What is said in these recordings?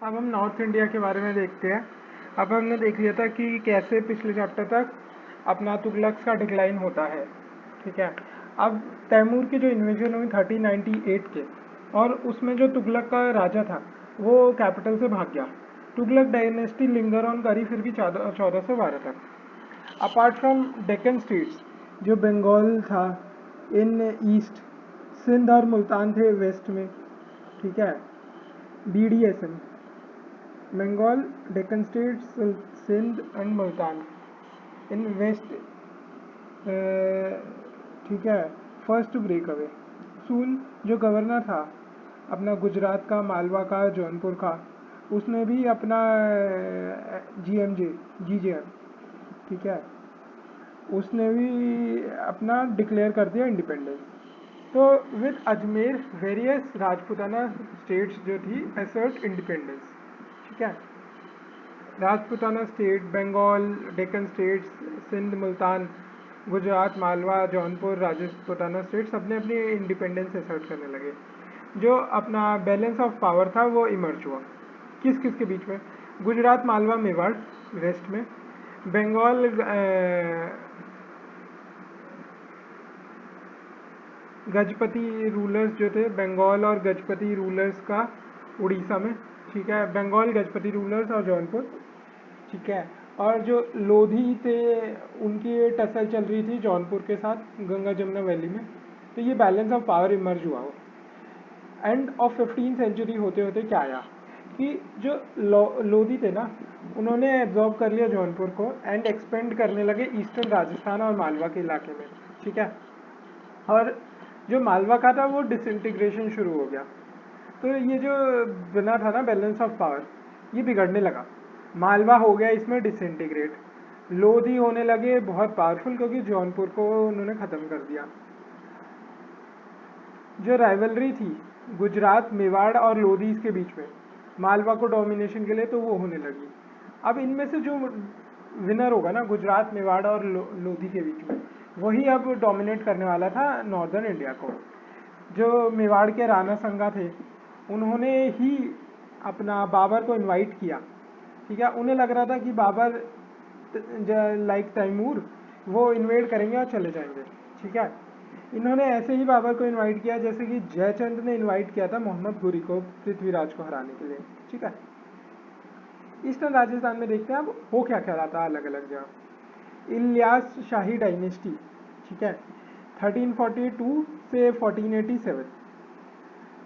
अब हम north India के बारे में देखते हैं। अब हमने देख लिया था कि कैसे पिछले चैप्टर तक अपना तुगलक का डिक्लाइन होता है। ठीक है। अब तैमूर की जो इन्वेजन हुई 1398 के, और उसमें जो तुगलक का राजा था वो कैपिटल से भाग गया। तुगलक डायनेस्टी लिंगर ऑन करी फिर भी 1412 तक। अपार्ट फ्रॉम डेक्कन स्टेट्स, जो बंगाल था इन ईस्ट, सिंध और मुल्तान थे वेस्ट में। ठीक है। BDSM, Bengal, Deccan states, Sindh and Multan in west. ठीक है। फर्स्ट टू ब्रेक अवे, सूल जो गवर्नर था अपना गुजरात का, मालवा का, जौनपुर का, उसने भी अपना GMJ, GJM, ठीक है, उसने भी अपना डिक्लेयर कर दिया इंडिपेंडेंस। तो with Ajmer various Rajputana states जो थी असर्ट इंडिपेंडेंस। ठीक है। Rajputana state, Bengal, Deccan states, Sindh, Multan, Gujarat, Malwa, Jaunpur, Rajputana state सब ने अपनी इंडिपेंडेंस असर्ट करने लगे। जो अपना बैलेंस ऑफ पावर था वो इमर्ज हुआ किस किस के बीच में? गुजरात, मालवा, मेवाड़ वेस्ट में, बंगाल, गजपति रूलर्स जो थे, बंगाल और गजपति रूलर्स का उड़ीसा में। ठीक है। बंगाल, गजपति रूलर्स और जौनपुर। ठीक है। और जो लोधी थे उनकी टसल चल रही थी जौनपुर के साथ गंगा जमुना वैली में। तो ये बैलेंस ऑफ पावर इमर्ज हुआ हो। एंड ऑफ 15th सेंचुरी होते होते क्या आया कि जो लोधी थे ना, उन्होंने एब्जॉर्ब कर लिया जौनपुर को एंड एक्सपेंड करने लगे ईस्टर्न राजस्थान और मालवा के इलाके में। ठीक है। और जो मालवा का था वो डिसइंटीग्रेशन शुरू हो गया। तो ये जो बना था ना बैलेंस ऑफ पावर, ये बिगड़ने लगा। मालवा हो गया इसमें डिसइंटीग्रेट, लोधी होने लगे बहुत पावरफुल क्योंकि जौनपुर को उन्होंने ख़त्म कर दिया। जो राइवलरी थी गुजरात, मेवाड़ और लोधी के बीच में मालवा को डोमिनेशन के लिए, तो वो होने लगी। अब इनमें से जो विनर होगा ना गुजरात, मेवाड़ और लोधी के बीच में, वही अब डोमिनेट करने वाला था नॉर्दर्न इंडिया को। जो मेवाड़ के राणा संगा थे उन्होंने ही अपना बाबर को इनवाइट किया। ठीक है। उन्हें लग रहा था कि बाबर लाइक तैमूर वो इन्वेड करेंगे और चले जाएंगे। ठीक है। इन्होंने ऐसे ही बाबर को इनवाइट किया जैसे कि जयचंद ने इनवाइट किया था मोहम्मद घुरी को पृथ्वीराज को हराने के लिए। ठीक है। ईस्टर्न राजस्थान में देखते हैं अब हो क्या क्या रहा था अलग अलग जगह। इलियास शाही डायनेस्टी। ठीक है। 1342 से 1487,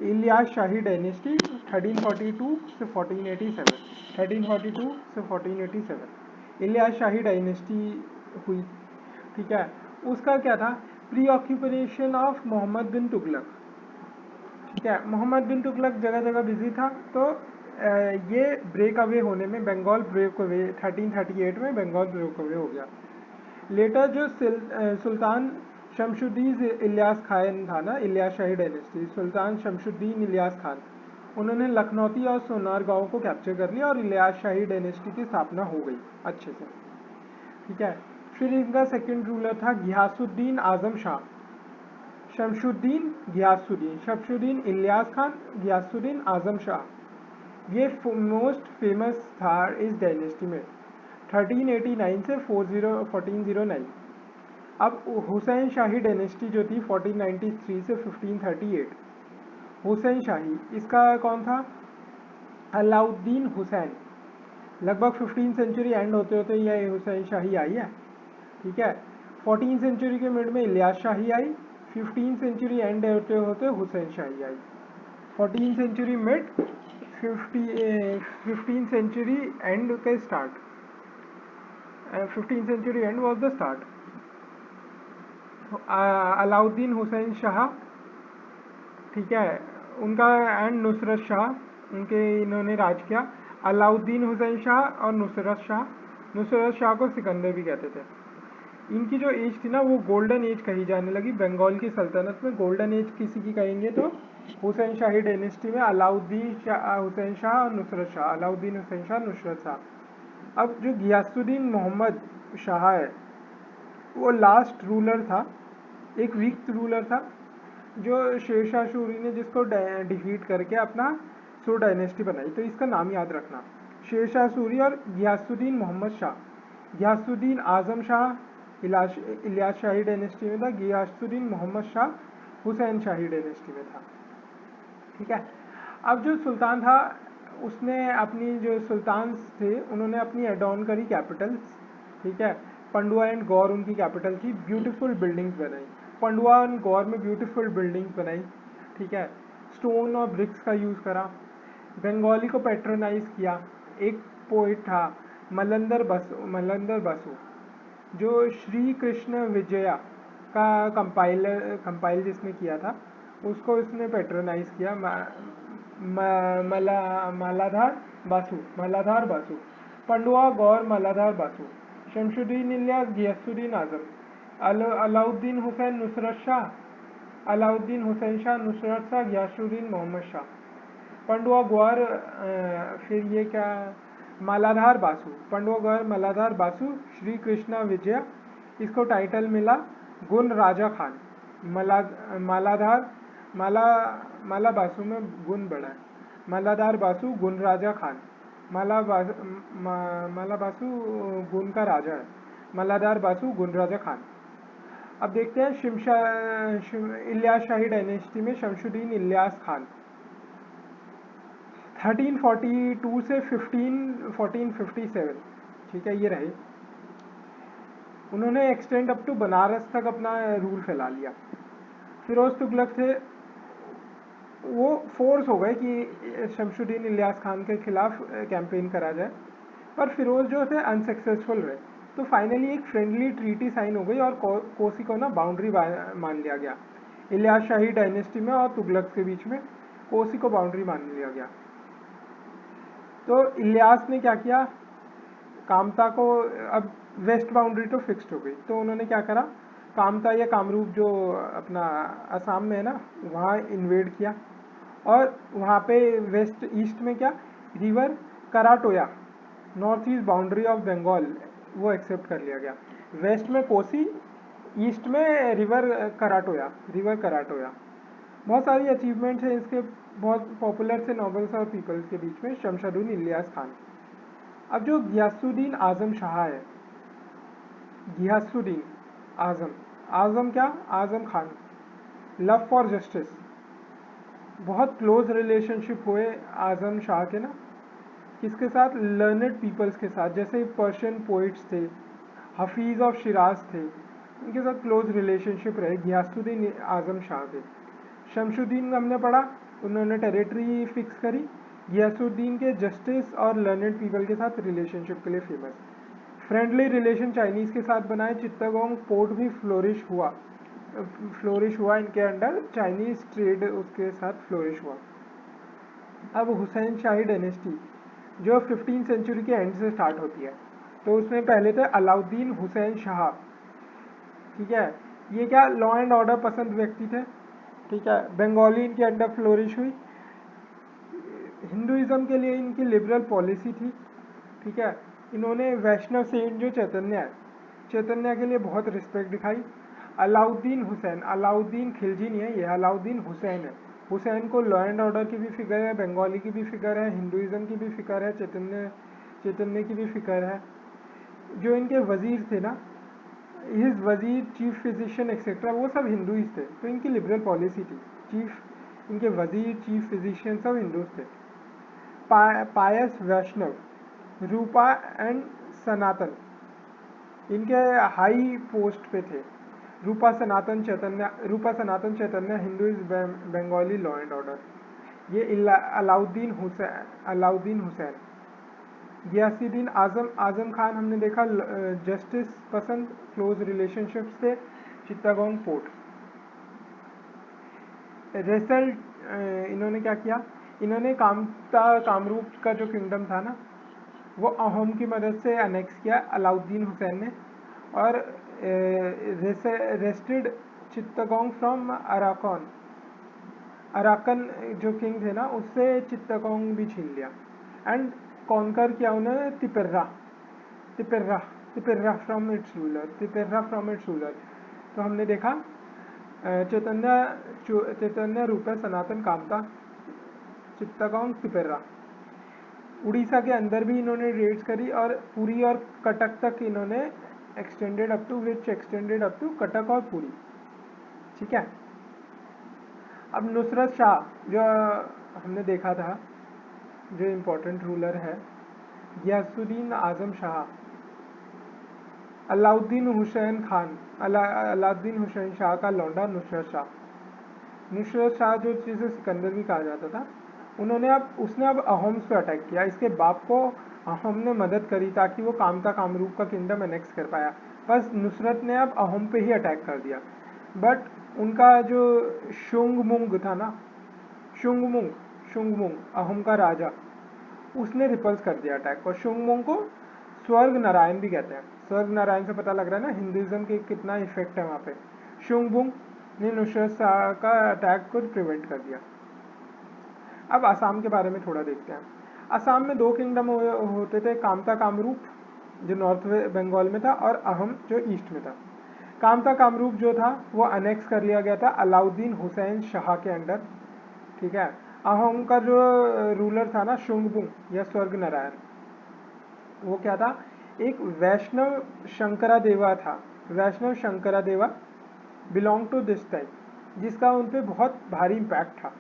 इलियास शाही डायनेस्टी 1342 से 1487, 1342 से 1487 इलियास शाही डायनेस्टी हुई। ठीक है। उसका क्या था? प्री ऑक्यूपेशन ऑफ मोहम्मद बिन तुगलक। ठीक है। मोहम्मद बिन तुगलक जगह जगह बिजी था, तो ये ब्रेक अवे होने में बंगाल ब्रेक अवे 1338 में बंगाल ब्रेक अवे हो गया। लेटर जो सुल्तान शमशुद्दीन इलियास खान था ना, इलियास शाही डायनेस्टी, सुल्तान शमशुद्दीन इलियास खान, उन्होंने लखनौती और सोनार गांव को कैप्चर कर लिया और इलियास शाही डायनेस्टी की स्थापना हो गई अच्छे से। ठीक है। फिर इनका सेकंड रूलर था घियासुद्दीन आजम शाह। शमशुद्दीन, घियासुद्दीन, शमशुद्दीन इलियास खान, घियासुद्दीन आजम शाह, ये मोस्ट फेमस था इस डायनेस्टी में 1389 से 1409। अब हुसैन शाही डायनेस्टी जो थी 1493 से 1538, हुसैन शाही इसका कौन था? अलाउद्दीन हुसैन। लगभग 15th सेंचुरी एंड होते होते ये हुसैन शाही आई है। ठीक है। 14th सेंचुरी के मिड में इलियास शाही आई, 15th सेंचुरी एंड होते होते हुसैन शाही आई। 14th century mid, 15th century end का start, 15th century end was the start. Alauddin Hussain Shah. ठीक है। उनका एंड नुसरत शाह, उनके इन्होंने राज किया। अलाउद्दीन हुसैन शाह और नुसरत शाह, नुसरत शाह को सिकंदर भी कहते थे। इनकी जो एज थी ना वो गोल्डन एज कही जाने लगी बंगाल की सल्तनत में। गोल्डन एज किसी की कहेंगे तो हुसैन शाही डायनेस्टी में अलाउद्दीन शाह, हुसैन शाह और नुसरत शाह, अलाउद्दीन हुसैन शाह, नुसरत शाह। अब जो गियासुद्दीन मोहम्मद शाह है वो लास्ट रूलर था, एक वीक रूलर था, जो शेरशाह सूरी ने जिसको डिफीट करके अपना सो डायनेस्टी बनाई, तो इसका नाम याद रखना। शेरशाह सूरी और गियासुद्दीन मोहम्मद शाह। गियासुद्दीन आजम शाह इलियास शाही डायनेस्टी में था, गियासुद्दीन मोहम्मद शाह हुसैन शाही डायनेस्टी में था। ठीक है। अब जो सुल्तान था उसने अपनी जो सुल्तान थे उन्होंने अपनी एडॉन करी कैपिटल्स। ठीक है। पंडुआ एंड गौर उनकी कैपिटल थी। ब्यूटीफुल बिल्डिंग्स बनाई, पंडुआ एंड गौर में ब्यूटीफुल बिल्डिंग्स बनाई। ठीक है। स्टोन और ब्रिक्स का यूज़ करा। बंगाली को पैट्रोनाइज किया। एक पोइट था मलंदर बसु जो श्री कृष्ण विजया का कंपाइल जिसने किया था उसको इसने पैट्रोनाइज किया। मालाधार बासु, पंडुआ गौर मालाधार बासु, शमशुद्दीन इलियास गियासुद्दीन आजम, अलाउद्दीन हुसैन नुसरत शाह गियासुद्दीन मोहम्मद शाह। पंडुआ गौर फिर ये क्या, मालाधार बासु, पंडुआ गौर मालाधार बासु, श्री कृष्णा विजया, इसको टाइटल मिला गुण राजा खान। माला बासु में गुण बड़ा है। मालाधार बासु गुण राजा खान, माला बासु गुण का राजा है, मालाधार बासु गुण राजा खान। अब देखते हैं इलियास शाही डायनेस्टी में शमशुद्दीन इलियास खान 1342 से 1457। ठीक है, ये रहे। उन्होंने एक्सटेंड अप टू बनारस तक अपना रूल फैला लिया। फिरोज तुगलक थे, वो फोर्स हो गए कि शमशुद्दीन इलियास खान के खिलाफ कैंपेन करा जाए, पर फिरोज जो थे अनसक्सेसफुल रहे। तो फाइनली एक फ्रेंडली ट्रीटी साइन हो गई और कोसी को ना बाउंड्री मान लिया गया। इलियास शाही डायनेस्टी में और तुगलक के बीच में कोसी को बाउंड्री मान लिया गया। तो इलियास ने क्या किया, कामता को, अब वेस्ट बाउंड्री तो फिक्स्ड हो गई, तो उन्होंने क्या करा, कामता या कामरूप जो अपना असम में है ना, वहाँ इन्वेड किया और वहाँ पे वेस्ट ईस्ट में क्या, river Karatoya, north east boundary of Bengal, वो एक्सेप्ट कर लिया गया। वेस्ट में कोसी, ईस्ट में रिवर कराटोया। बहुत सारी अचीवमेंट्स हैं इसके, बहुत पॉपुलर थे नॉवेल्स और पीपल्स के बीच में। शमशुद्दीन इलियास खान। अब जो गियासुद्दीन आजम शाह है, गियासुद्दीन आजम क्या, Azam Khan, love for justice, बहुत क्लोज रिलेशनशिप हुए आजम शाह के ना, किसके साथ, लर्नेड पीपल्स के साथ, जैसे पर्शियन पोइट्स थे, हफीज़ ऑफ शिराज थे, उनके साथ क्लोज रिलेशनशिप रहे गियासुद्दीन आजम शाह के। शमशुद्दीन हमने पढ़ा, उन्होंने टेरिटरी फिक्स करी। गियासुद्दीन के जस्टिस और लर्नेड पीपल के साथ रिलेशनशिप के लिए फेमस। फ्रेंडली रिलेशन चाइनीज़ के साथ बनाए। चित्तगोंग पोर्ट भी फ्लोरिश हुआ इनके अंडर, चाइनीज़ ट्रेड उसके साथ फ्लोरिश हुआ। अब हुसैन शाही डायनेस्टी जो 15th सेंचुरी के एंड से स्टार्ट होती है, तो उसमें पहले थे अलाउद्दीन हुसैन शाह। ठीक है, ये क्या, लॉ एंड ऑर्डर पसंद व्यक्ति थे। ठीक है, बंगाली इनके अंडर फ्लोरिश हुई। हिंदुइज्म के लिए इनकी लिबरल पॉलिसी थी। ठीक है, इन्होंने वैष्णव सेंट जो चैतन्य के लिए बहुत रिस्पेक्ट दिखाई। अलाउद्दीन खिलजी नहीं है, ये अलाउद्दीन हुसैन है। हुसैन को लॉ एंड ऑर्डर की भी फिक्र है, बंगाली की भी फिक्र है, हिंदुइज्म की भी फिक्र है, चैतन्य की भी फिक्र है। जो इनके वजीर थे ना, हिज वजीर, चीफ फिजिशियन एक्सेट्रा, वो सब हिंदुइज थे, तो इनकी लिबरल पॉलिसी थी। इनके वजीर, चीफ फिजिशियन सब हिंदूज थे। पायस वैष्णव, रूपा एंड सनातन इनके हाई पोस्ट पे थे। रूपा सनातन चैतन्य हिंदुइज बंगाली लॉ एंड ऑर्डर। ये अलाउद्दीन हुसैन। गियासुद्दीन आजम खान हमने देखा, जस्टिस पसंद, क्लोज रिलेशनशिप्स थे। चित्तगोंग पोर्ट। इन्होंने क्या किया, इन्होंने कामरूप का जो किंगडम था ना, वो अहोम की मदद से अनेक्स किया अलाउद्दीन हुसैन ने, और रेस्टेड चित्तगोंग फ्रॉम अराकन जो किंग थे ना, उससे चित्तगोंग भी छीन लिया। एंड कॉन्कर किया उन्होंने तिपेर्रा फ्रॉम इट्स रूलर। तो हमने देखा चैतन्य, रूपा, सनातन, कामता, चित्तगोंग, पिपरा। उड़ीसा के अंदर भी इन्होंने रेड्स करी और पुरी और कटक तक इन्होंने एक्सटेंडेड अप टू कटक और पुरी। ठीक है। अब नुसरत शाह जो हमने देखा था, जो इम्पोर्टेंट रूलर है, गियासुद्दीन आजम शाह, अलाउद्दीन हुसैन शाह का लौंडा नुसरत शाह जो जिसे सिकंदर भी कहा जाता था, उसने अब अहोम्स पे अटैक किया। इसके बाप को अहोम ने मदद करी ताकि वो कामता कामरूप का किंगडम एनेक्स कर पाया। बस नुसरत ने अब अहोम पे ही अटैक कर दिया। बट उनका जो शुंगमुंग था ना, शुंगमुंग अहोम का राजा, उसने रिपल्स कर दिया अटैक को। शुंगमुंग को स्वर्ग नारायण भी कहते हैं। स्वर्ग नारायण से पता लग रहा है ना हिंदुइज्म के कितना इफेक्ट है वहाँ पे। शुंगमुंग ने नुसरत शाह का अटैक को प्रिवेंट कर दिया। अब असम के बारे में थोड़ा देखते हैं। असम में 2 किंगडम होते थे, कामता कामरूप जो नॉर्थ बंगाल में था और अहोम जो ईस्ट में था। कामता कामरूप जो था वो अनेक्स कर लिया गया था अलाउद्दीन हुसैन शाह के अंडर। ठीक है। अहोम का जो रूलर था ना शुंगमुंग या स्वर्ग नारायण, वो क्या था, एक वैष्णव शंकरादेवा था। वैष्णव शंकरादेवा बिलोंग टू दिस टाइप, जिसका उन पे बहुत भारी इम्पैक्ट था।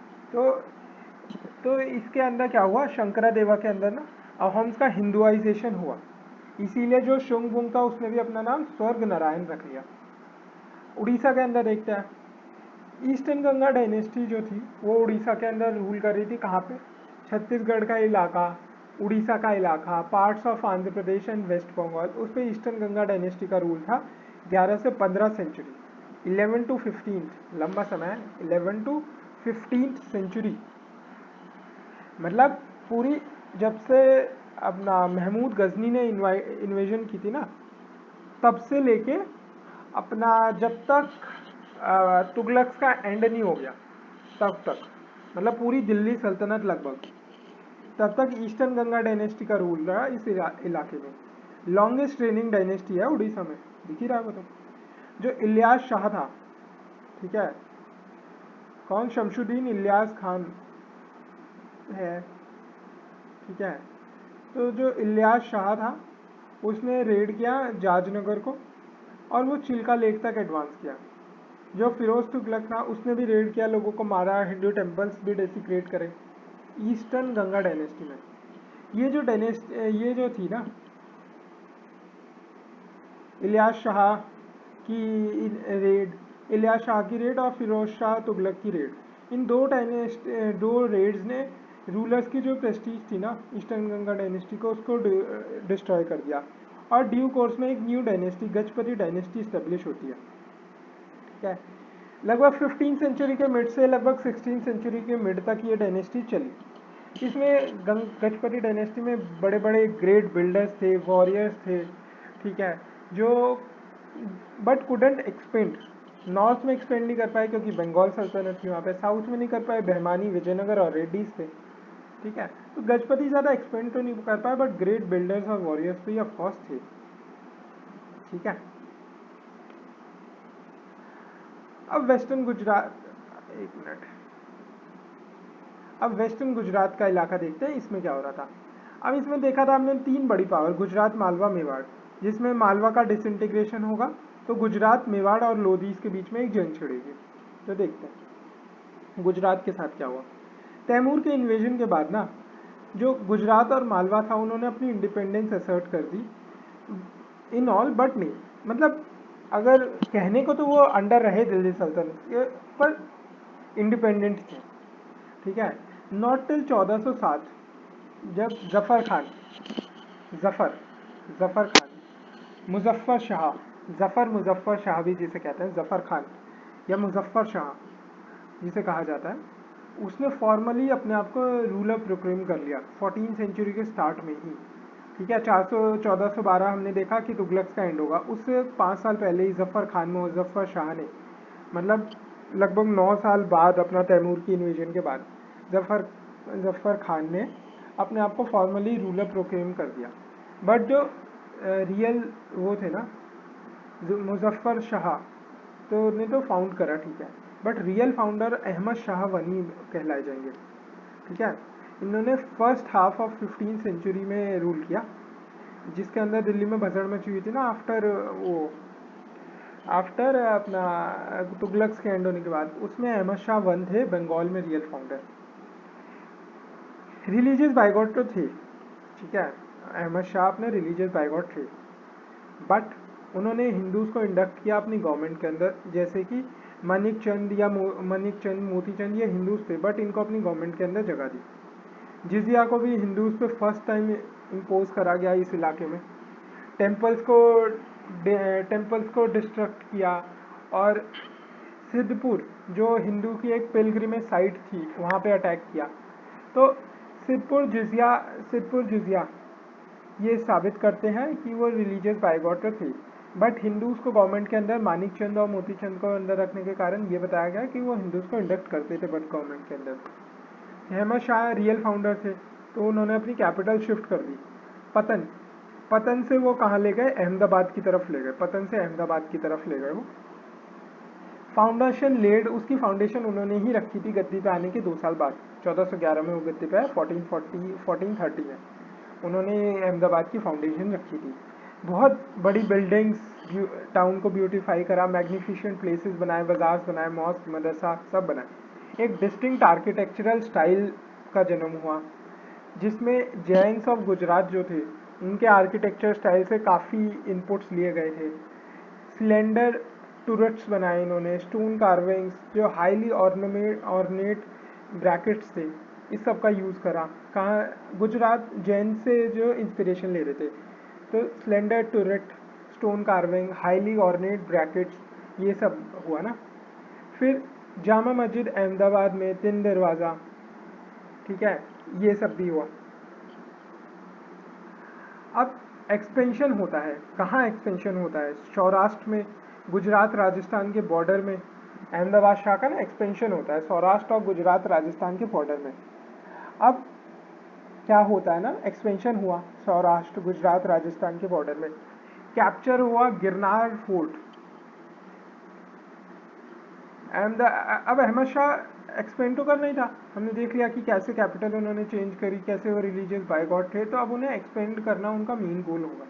तो इसके अंदर क्या हुआ, शंकरादेवा के अंदर ना अहोम्स का हिंदुआइजेशन हुआ। इसीलिए जो शुंगमुंग था उसने भी अपना नाम स्वर्ग नारायण रख लिया। उड़ीसा के अंदर देखते हैं, ईस्टर्न गंगा डायनेस्टी जो थी वो उड़ीसा के अंदर रूल कर रही थी। कहाँ पे, छत्तीसगढ़ का इलाका, उड़ीसा का इलाका, parts of Andhra Pradesh and west Bengal, उस पर ईस्टर्न गंगा डायनेस्टी का रूल था 11 से 15 सेंचुरी, 11 टू 15, लंबा समय, 11 टू 15 सेंचुरी। मतलब पूरी, जब से अपना महमूद गजनी ने इन्वेजन की थी ना, तब से लेके अपना जब तक तुगलक का एंड नहीं हो गया तब तक, मतलब पूरी दिल्ली सल्तनत लगभग, तब तक ईस्टर्न गंगा डायनेस्टी का रूल रहा इस इलाके में। लॉन्गेस्ट रेनिंग डायनेस्टी है उड़ीसा में, दिख ही रहा है। जो इलियास शाह था, ठीक है, कौन, शमशुद्दीन इलियास खान है, ठीक है। तो जो इलियास शाह था उसने रेड किया जाजनगर को और वो चिल्का लेक तक एडवांस किया। जो फिरोज तुगलक था उसने भी रेड किया, लोगों को मारा, हिंदू टेम्पल्स भी डेसिक्रेट करे ईस्टर्न गंगा डायनेस्टी में। ये जो थी ना इलियास शाह की रेड, इलियास शाह की रेड और फिरोज शाह तुगलक की रेड, इन दो रेड्स ने रूलर्स की जो प्रेस्टीज थी ना ईस्टर्न गंगा डायनेस्टी को, उसको डिस्ट्रॉय कर दिया। और ड्यू कोर्स में एक new dynasty, Gajapati dynasty establish होती है। ठीक है। लगभग 15 सेंचुरी के मिड से लगभग 16 सेंचुरी के मिड तक ये डायनेस्टी चली। इसमें गजपति डायनेस्टी में बड़े बड़े ग्रेट बिल्डर्स थे, वॉरियर्स थे, ठीक है, जो बट कुडेंट एक्सपेंड, नॉर्थ में एक्सपेंड नहीं कर पाए क्योंकि बंगाल सल्तनत थी वहाँ पे, साउथ में नहीं कर पाए, बहमानी, विजयनगर और रेड्डीज थे। ठीक है। तो गजपति ज़्यादा एक्सपेंड तो नहीं कर पाए बट ग्रेट बिल्डर्स और वॉरियर्स तो ये ऑफकोर्स थे। ठीक है। अब वेस्टर्न गुजरात, एक मिनट, अब वेस्टर्न गुजरात का इलाका देखते हैं, इसमें क्या हो रहा था। अब इसमें देखा था हमने 3 बड़ी पावर, गुजरात, मालवा, मेवाड़, जिसमें मालवा का डिसइंटीग्रेशन होगा तो गुजरात, मेवाड़ और लोधीस के बीच में एक जंग छिड़ेगी। तो देखते हैं गुजरात के साथ क्या हुआ। तैमूर के इन्वेजन के बाद ना जो गुजरात और मालवा था उन्होंने अपनी इंडिपेंडेंस असर्ट कर दी इन ऑल, बट नहीं, मतलब अगर कहने को तो वो अंडर रहे दिल्ली सल्तनत के, पर इंडिपेंडेंट थे। ठीक है। नॉट टिल 1407 जब जफर जफर खान, मुजफ्फर शाह भी जिसे कहते हैं, जफर खान या मुजफ्फर शाह जिसे कहा जाता है, उसने फॉर्मली अपने आप को रूलर प्रोक्लेम कर लिया 14 सेंचुरी के स्टार्ट में ही। ठीक है। 1412 हमने देखा कि तुगलक का एंड होगा, उससे 5 साल पहले ही जफर खान, मुजफ्फर शाह ने, मतलब लगभग 9 साल बाद अपना तैमूर की इन्वेजन के बाद जफर खान ने अपने आप को फॉर्मली रूलर प्रोक्लेम कर दिया। बट जो रियल वो थे ना मुजफ्फर शाह, तो ने तो फाउंड करा, ठीक है, but real founder Ahmad Shah Wani कहलाए जाएंगे। ठीक है। इन्होंने फर्स्ट हाफ ऑफ 15वीं सेंचुरी में रूल किया, जिसके अंदर दिल्ली में भसड़ मची हुई थी ना आफ्टर अपना तुगलक्स के एंड होने के बाद। उसमें अहमद शाह वन थे बंगाल में रियल फाउंडर। रिलीजियस बाइगॉट तो थे, ठीक है, अहमद शाह अपने रिलीजियस बाइगॉट थे, बट उन्होंने हिंदूज को इंडक्ट किया अपनी गवर्नमेंट के अंदर, जैसे कि मनिक चंद मोती चंद ये हिंदूज थे, बट इनको अपनी गवर्नमेंट के अंदर जगह दी। जिजिया को भी हिंदूज पे फर्स्ट टाइम इम्पोज करा गया इस इलाके में। टेम्पल्स को डिस्ट्रक्ट किया, और सिद्धपुर जो हिंदू की एक पिलग्रिमेज साइट थी वहाँ पे अटैक किया। तो सिद्धपुर जिजिया ये साबित करते हैं कि वो रिलीजियस बाइगॉटर थे, बट हिंदूज को गवर्नमेंट के अंदर मानिक चंद और मोती चंद को अंदर रखने के कारण ये बताया गया कि वो हिंदूज को इंडक्ट करते थे बट गवर्नमेंट के अंदर। अहमद शाह रियल फाउंडर थे, तो उन्होंने अपनी कैपिटल शिफ्ट कर दी पतन से वो कहाँ ले गए, अहमदाबाद की तरफ ले गए, पतन से अहमदाबाद की तरफ ले गए वो। उसकी फाउंडेशन उन्होंने ही रखी थी गद्दी पे आने के 2 साल बाद। 1411 में वो गद्दी पे आए, 1430 में उन्होंने अहमदाबाद की फाउंडेशन रखी थी। बहुत बड़ी बिल्डिंग्स, टाउन को ब्यूटीफाई करा, मैग्निफिशेंट प्लेसेस बनाए, बाजार्स बनाए, मॉस्क, मदरसा सब बनाए। एक डिस्टिंक्ट आर्किटेक्चरल स्टाइल का जन्म हुआ, जिसमें जैन्स ऑफ गुजरात जो थे उनके आर्किटेक्चर स्टाइल से काफ़ी इनपुट्स लिए गए थे। स्लेंडर टूरेट्स बनाए इन्होंने, स्टोन कार्विंग्स, जो हाईली ऑर्नेट ब्रैकेट्स थे, इस सब का यूज़ करा। कहाँ गुजरात जैन से जो इंस्पिरेशन ले रहे थे, तो slender turret, stone carving, highly ornate brackets, ये सब हुआ ना। फिर जामा मस्जिद अहमदाबाद में 3 दरवाज़ा, ठीक है, ये सब भी हुआ। अब एक्सपेंशन होता है, कहाँ एक्सपेंशन होता है? सौराष्ट्र में, गुजरात राजस्थान के बॉर्डर में अहमदाबाद शाह का ना एक्सपेंशन होता है, सौराष्ट्र और गुजरात राजस्थान के बॉर्डर में। अब क्या होता है ना, एक्सपेंशन हुआ सौराष्ट्र गुजरात राजस्थान के बॉर्डर में, कैप्चर हुआ गिरनार फोर्ट। अब अहमद शाह एक्सपेंड तो करना ही था, हमने देख लिया कि कैसे कैपिटल उन्होंने चेंज करी, कैसे वो रिलीजियस बाइगॉट थे, तो अब उन्हें एक्सपेंड करना उनका मेन गोल होगा।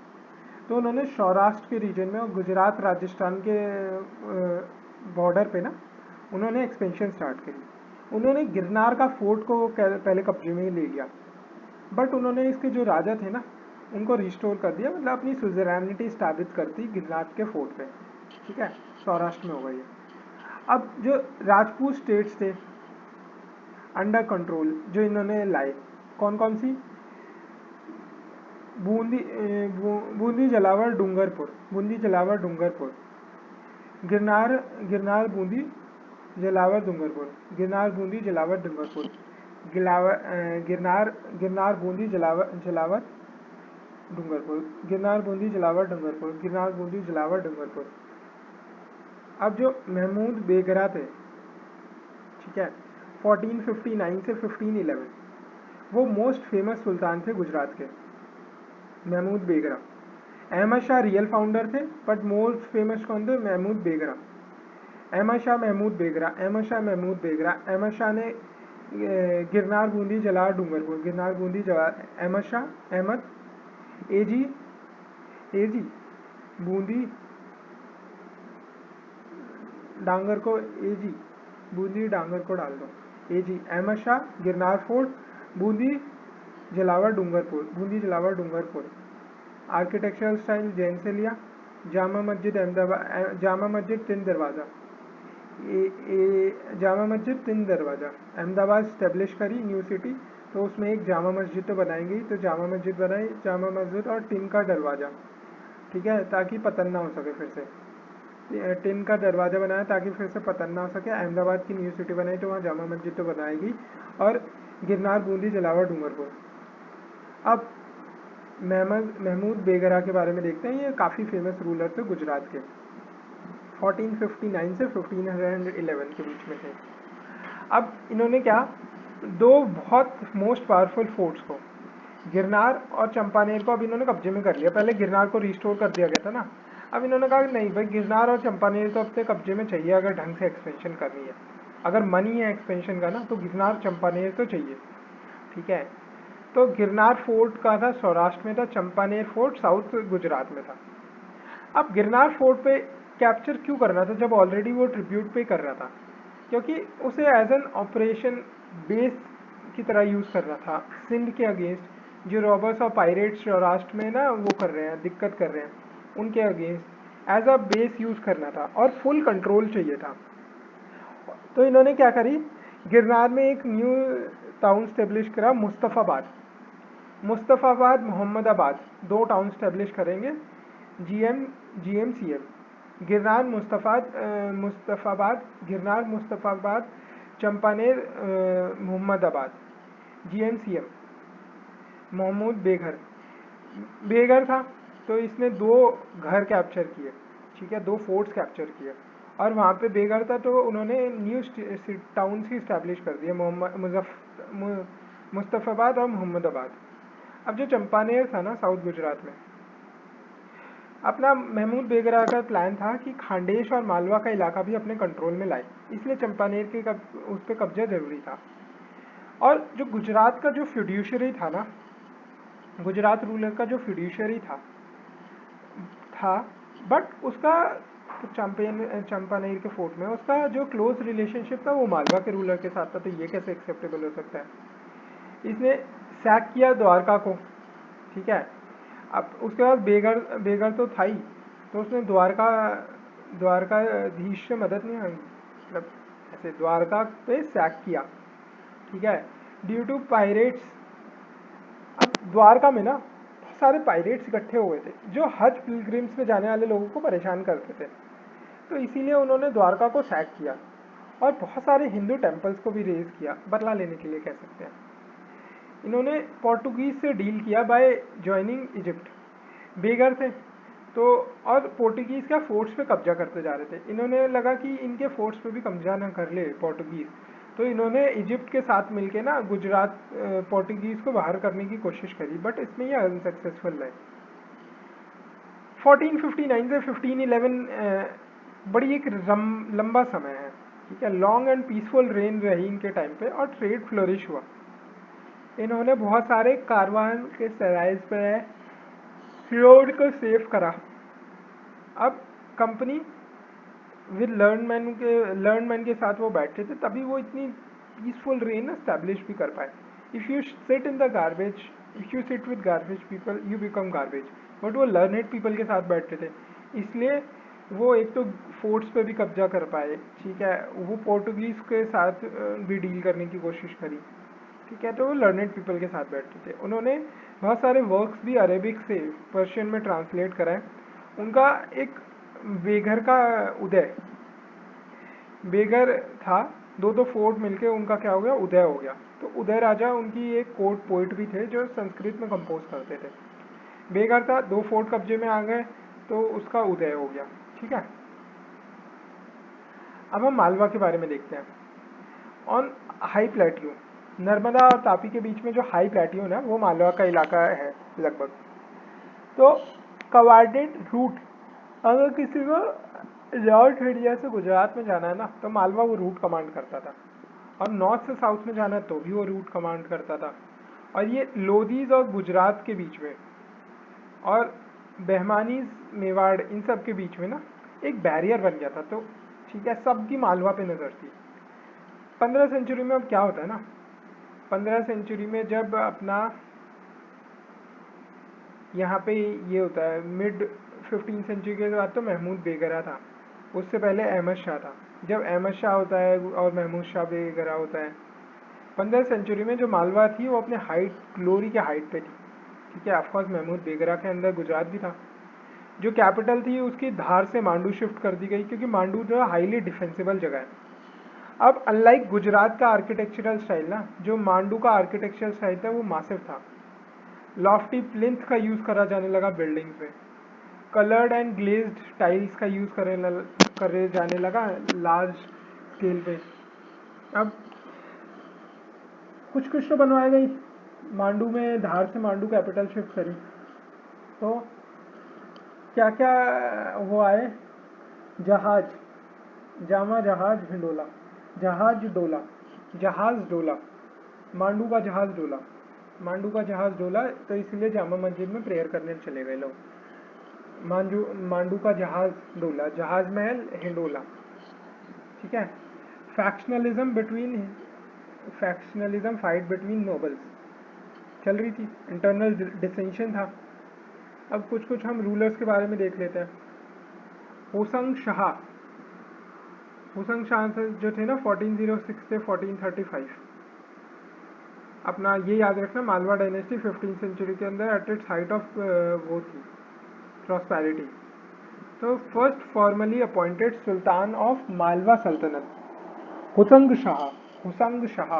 तो उन्होंने सौराष्ट्र के रीजन में और गुजरात राजस्थान के बॉर्डर पे ना उन्होंने एक्सपेंशन स्टार्ट करी। उन्होंने गिरनार का फोर्ट को पहले कब्जे में ले लिया, बट उन्होंने इसके जो राजा थे ना उनको रिस्टोर कर दिया, मतलब अपनी सुजरानिटी स्थापित कर दी गिरनार के फोर्ट पे, ठीक है, सौराष्ट्र में होगा ये। अब जो राजपूत स्टेट्स थे अंडर कंट्रोल जो इन्होंने लाए, कौन कौन सी? बूंदी जलावर डूंगरपुर, गिरनार बूंदी जलावर डूंगरपुर, गिरनार बूंदी जलावर डूंगरपुर, गिरनार बूंदी जलावर डूंगरपुर। अब जो महमूद बेगरा थे, ठीक है, 1459 से 1511, वो मोस्ट फेमस सुल्तान थे गुजरात के, महमूद बेगरा। अहमद शाह रियल फाउंडर थे, बट मोस्ट फेमस कौन थे? महमूद बेगरा। अहमद शाह ने गिरनार बूंदी जलावर डूंगरपुर, अहमद एजी बूंदी डांगर को बूंदी डांगर को डाल दो, एजी Ahmad Shah, Girnar fort, Bundi Jhalawar Dungarpur. Architectural style Jain से लिया। जामा मस्जिद 3 दरवाज़ा, अहमदाबाद स्टेब्लिश करी न्यू सिटी, तो उसमें एक जामा मस्जिद तो बनाएंगे, तो जामा मस्जिद और टिन का दरवाज़ा, ठीक है, ताकि पतन ना हो सके फिर से। टिन का दरवाज़ा बनाया ताकि फिर से पतन ना हो सके। अहमदाबाद की न्यू सिटी बनाई तो वहाँ जामा मस्जिद तो बनाएगी, और गिरनार बूंदी जलावर डूंगरपुर। अब महमूद बेगरा के बारे में देखते हैं, ये काफ़ी फेमस रूलर थे गुजरात के, 1459 से 1511 के बीच में थे। अब इन्होंने क्या, 2 बहुत मोस्ट पावरफुल फोर्ट्स को, गिरनार और चंपानेर को अब इन्होंने कब्जे में कर लिया। पहले गिरनार को रिस्टोर कर दिया गया था ना, अब इन्होंने कहा नहीं भाई, गिरनार और चंपानेर तो अपने कब्जे में चाहिए अगर ढंग से एक्सपेंशन करनी है, अगर मनी है एक्सपेंशन का ना, तो गिरनार चंपानेर तो चाहिए। ठीक है। तो गिरनार फोर्ट का था सौराष्ट्र में था, चंपानेर फोर्ट साउथ गुजरात में था। अब गिरनार फोर्ट पे कैप्चर क्यों करना था जब ऑलरेडी वो ट्रिब्यूट पे कर रहा था? क्योंकि उसे एज एन ऑपरेशन बेस की तरह यूज़ करना था सिंध के अगेंस्ट, जो रॉबर्स और पायरेट्स सौराष्ट्र में ना वो कर रहे हैं, दिक्कत कर रहे हैं, उनके against as a base use करना था और फुल कंट्रोल चाहिए था। तो इन्होंने क्या करी, गिरनार में एक न्यू टाउन स्टेब्लिश करा, मुस्तफ़ाबाद मोहम्मदाबाद, दो टाउन स्टेब्लिश करेंगे, GM गिरनार मुस्तफ़ाबाद, गिरनार मुस्तफ़ाबाद, चंपानेर मोहम्मदाबाद, GMCM महमूद बेघर, बेघर था तो इसने दो घर कैप्चर किए, ठीक है, दो फोर्ट्स कैप्चर किए और वहाँ पे बेघर था तो उन्होंने न्यू टाउन ही इस्टेब्लिश कर दिए, मुस्तफ़ाबाद और मोहम्मदाबाद। अब जो चंपानेर था ना साउथ गुजरात में, अपना महमूद बेगरा का प्लान था कि खांडेश और मालवा का इलाका भी अपने कंट्रोल में लाए, इसलिए चंपानेर के उस पर कब्जा जरूरी था। और जो गुजरात का जो फ्यूड्यूशरी था ना, गुजरात रूलर का जो फ्यूड्यूशरी था बट उसका चंपानेर के फोर्ट में उसका जो क्लोज रिलेशनशिप था वो मालवा के रूलर के साथ था, तो ये कैसे एक्सेप्टेबल हो सकता है? इसने सैक किया द्वारका को, ठीक है। अब उसके बाद बेगर तो था ही, तो उसने द्वारकाधीश से मदद नहीं मांगी, मतलब ऐसे द्वारका पे सैक किया, ठीक है, ड्यू टू पायरेट्स। अब द्वारका में ना बहुत सारे पायरेट्स इकट्ठे हुए थे जो हज पिलग्रिम्स में जाने वाले लोगों को परेशान करते थे, तो इसीलिए उन्होंने द्वारका को सैक किया और बहुत सारे हिंदू टेम्पल्स को भी रेज किया, बदला लेने के लिए कह सकते हैं। इन्होंने पोर्टुगीज से डील किया बाय ज्वाइनिंग इजिप्ट, बेगर थे तो, और पोर्टुगीज क्या फोर्ट्स पे कब्जा करते जा रहे थे, इन्होंने लगा कि इनके फोर्ट्स पे भी कब्जा ना कर ले पोर्टुगीज, तो इन्होंने इजिप्ट के साथ मिलके ना गुजरात पोर्टुगीज को बाहर करने की कोशिश करी, बट इसमें ये अनसक्सेसफुल रहे। 1459 से 1511 बड़ी एक लंबा समय है, ठीक है, लॉन्ग एंड पीसफुल रेन रही इनके टाइम पे और ट्रेड फ्लोरिश हुआ। इन्होंने बहुत सारे कारवान के सराइज पे रोड को सेव करा। अब कंपनी विद लर्न मैन के साथ वो बैठे थे, तभी वो इतनी पीसफुल रेन एस्टैब्लिश भी कर पाए। If you sit in the garbage, if you sit with garbage people you become garbage, but वो लर्नेड पीपल के साथ बैठे थे, इसलिए वो एक तो फोर्ट्स पे भी कब्जा कर पाए, ठीक है, वो पोर्टुगीज के साथ भी डील करने की कोशिश करी, ठीक है, तो वो लर्नेड पीपल के साथ बैठते थे। उन्होंने बहुत सारे वर्क्स भी अरेबिक से पर्शियन में ट्रांसलेट कराए। उनका एक बेघर का उदय, बेगर था, दो दो फोर्ट मिलके उनका क्या हो गया, उदय हो गया। तो उदय राजा उनकी एक कोर्ट पोइट भी थे जो संस्कृत में कंपोज करते थे। बेगर था, दो फोर्ट कब्जे में आ गए तो उसका उदय हो गया, ठीक है। अब हम मालवा के बारे में देखते हैं। ऑन हाई प्लेट्यू, नर्मदा और तापी के बीच में जो हाई प्लेट्यू है वो मालवा का इलाका है लगभग। तो कवार्डेड रूट, अगर किसी को नॉर्थ इंडिया से गुजरात में जाना है ना तो मालवा वो रूट कमांड करता था, और नॉर्थ से साउथ में जाना है तो भी वो रूट कमांड करता था। और ये लोधीज और गुजरात के बीच में और बेहमानीज मेवाड़ इन सब के बीच में ना एक बैरियर बन गया था, तो ठीक है, सबकी मालवा पे नज़र थी। 15 सेंचुरी में अब क्या होता है ना, 15 सेंचुरी में जब अपना यहाँ पे ये होता है, मिड 15 सेंचुरी के बाद तो महमूद बेगरा था, उससे पहले अहमद शाह था। जब अहमद शाह होता है और महमूद शाह बेगरा होता है, 15 सेंचुरी में जो मालवा थी वो अपने हाइट, ग्लोरी के हाइट पे थी, ठीक है। ऑफकोर्स महमूद बेगरा के अंदर गुजरात भी था। जो कैपिटल थी उसकी धार से मांडू शिफ्ट कर दी गई, क्योंकि मांडू जो है हाईली डिफेंसिबल जगह है। अब अनलाइक गुजरात का आर्किटेक्चरल स्टाइल ना, जो मांडू का आर्किटेक्चरल स्टाइल था वो मासिव था। लॉफ्टी प्लिंथ का यूज़ करा जाने लगा बिल्डिंग्स में, कलर्ड एंड ग्लेज्ड टाइल्स का यूज़ करे जाने लगा लार्ज स्केल पे। अब कुछ कुछ तो बनवाए गई, मांडू में धार से मांडू कैपिटल शिफ्ट करी, तो क्या क्या वो आए, जहाज, जामा जहाज भिंडोला, जहाज डोला, जहाज डोला, मांडू का जहाज डोला, मांडू का जहाज डोला, तो इसलिए जामा मस्जिद में प्रेयर करने चले गए लोग। मांडू का जहाज डोला, जहाज महल हिंडोला। ठीक है। Factionalism between factionalism fight between nobles चल रही थी, इंटरनल डिसेंशन था। अब कुछ कुछ हम रूलर्स के बारे में देख लेते हैं। होसंग शाह, होसंग शाह जो थे ना 1406 से 1435, अपना ये याद रखना, मालवा डायनेस्टी 15th सेंचुरी के अंदर एट इट्स हाइट ऑफ वो थी प्रॉस्पेरिटी। तो first formally appointed Sultan of Malwa सल्तनत होसंग शाह, होसंग शाह,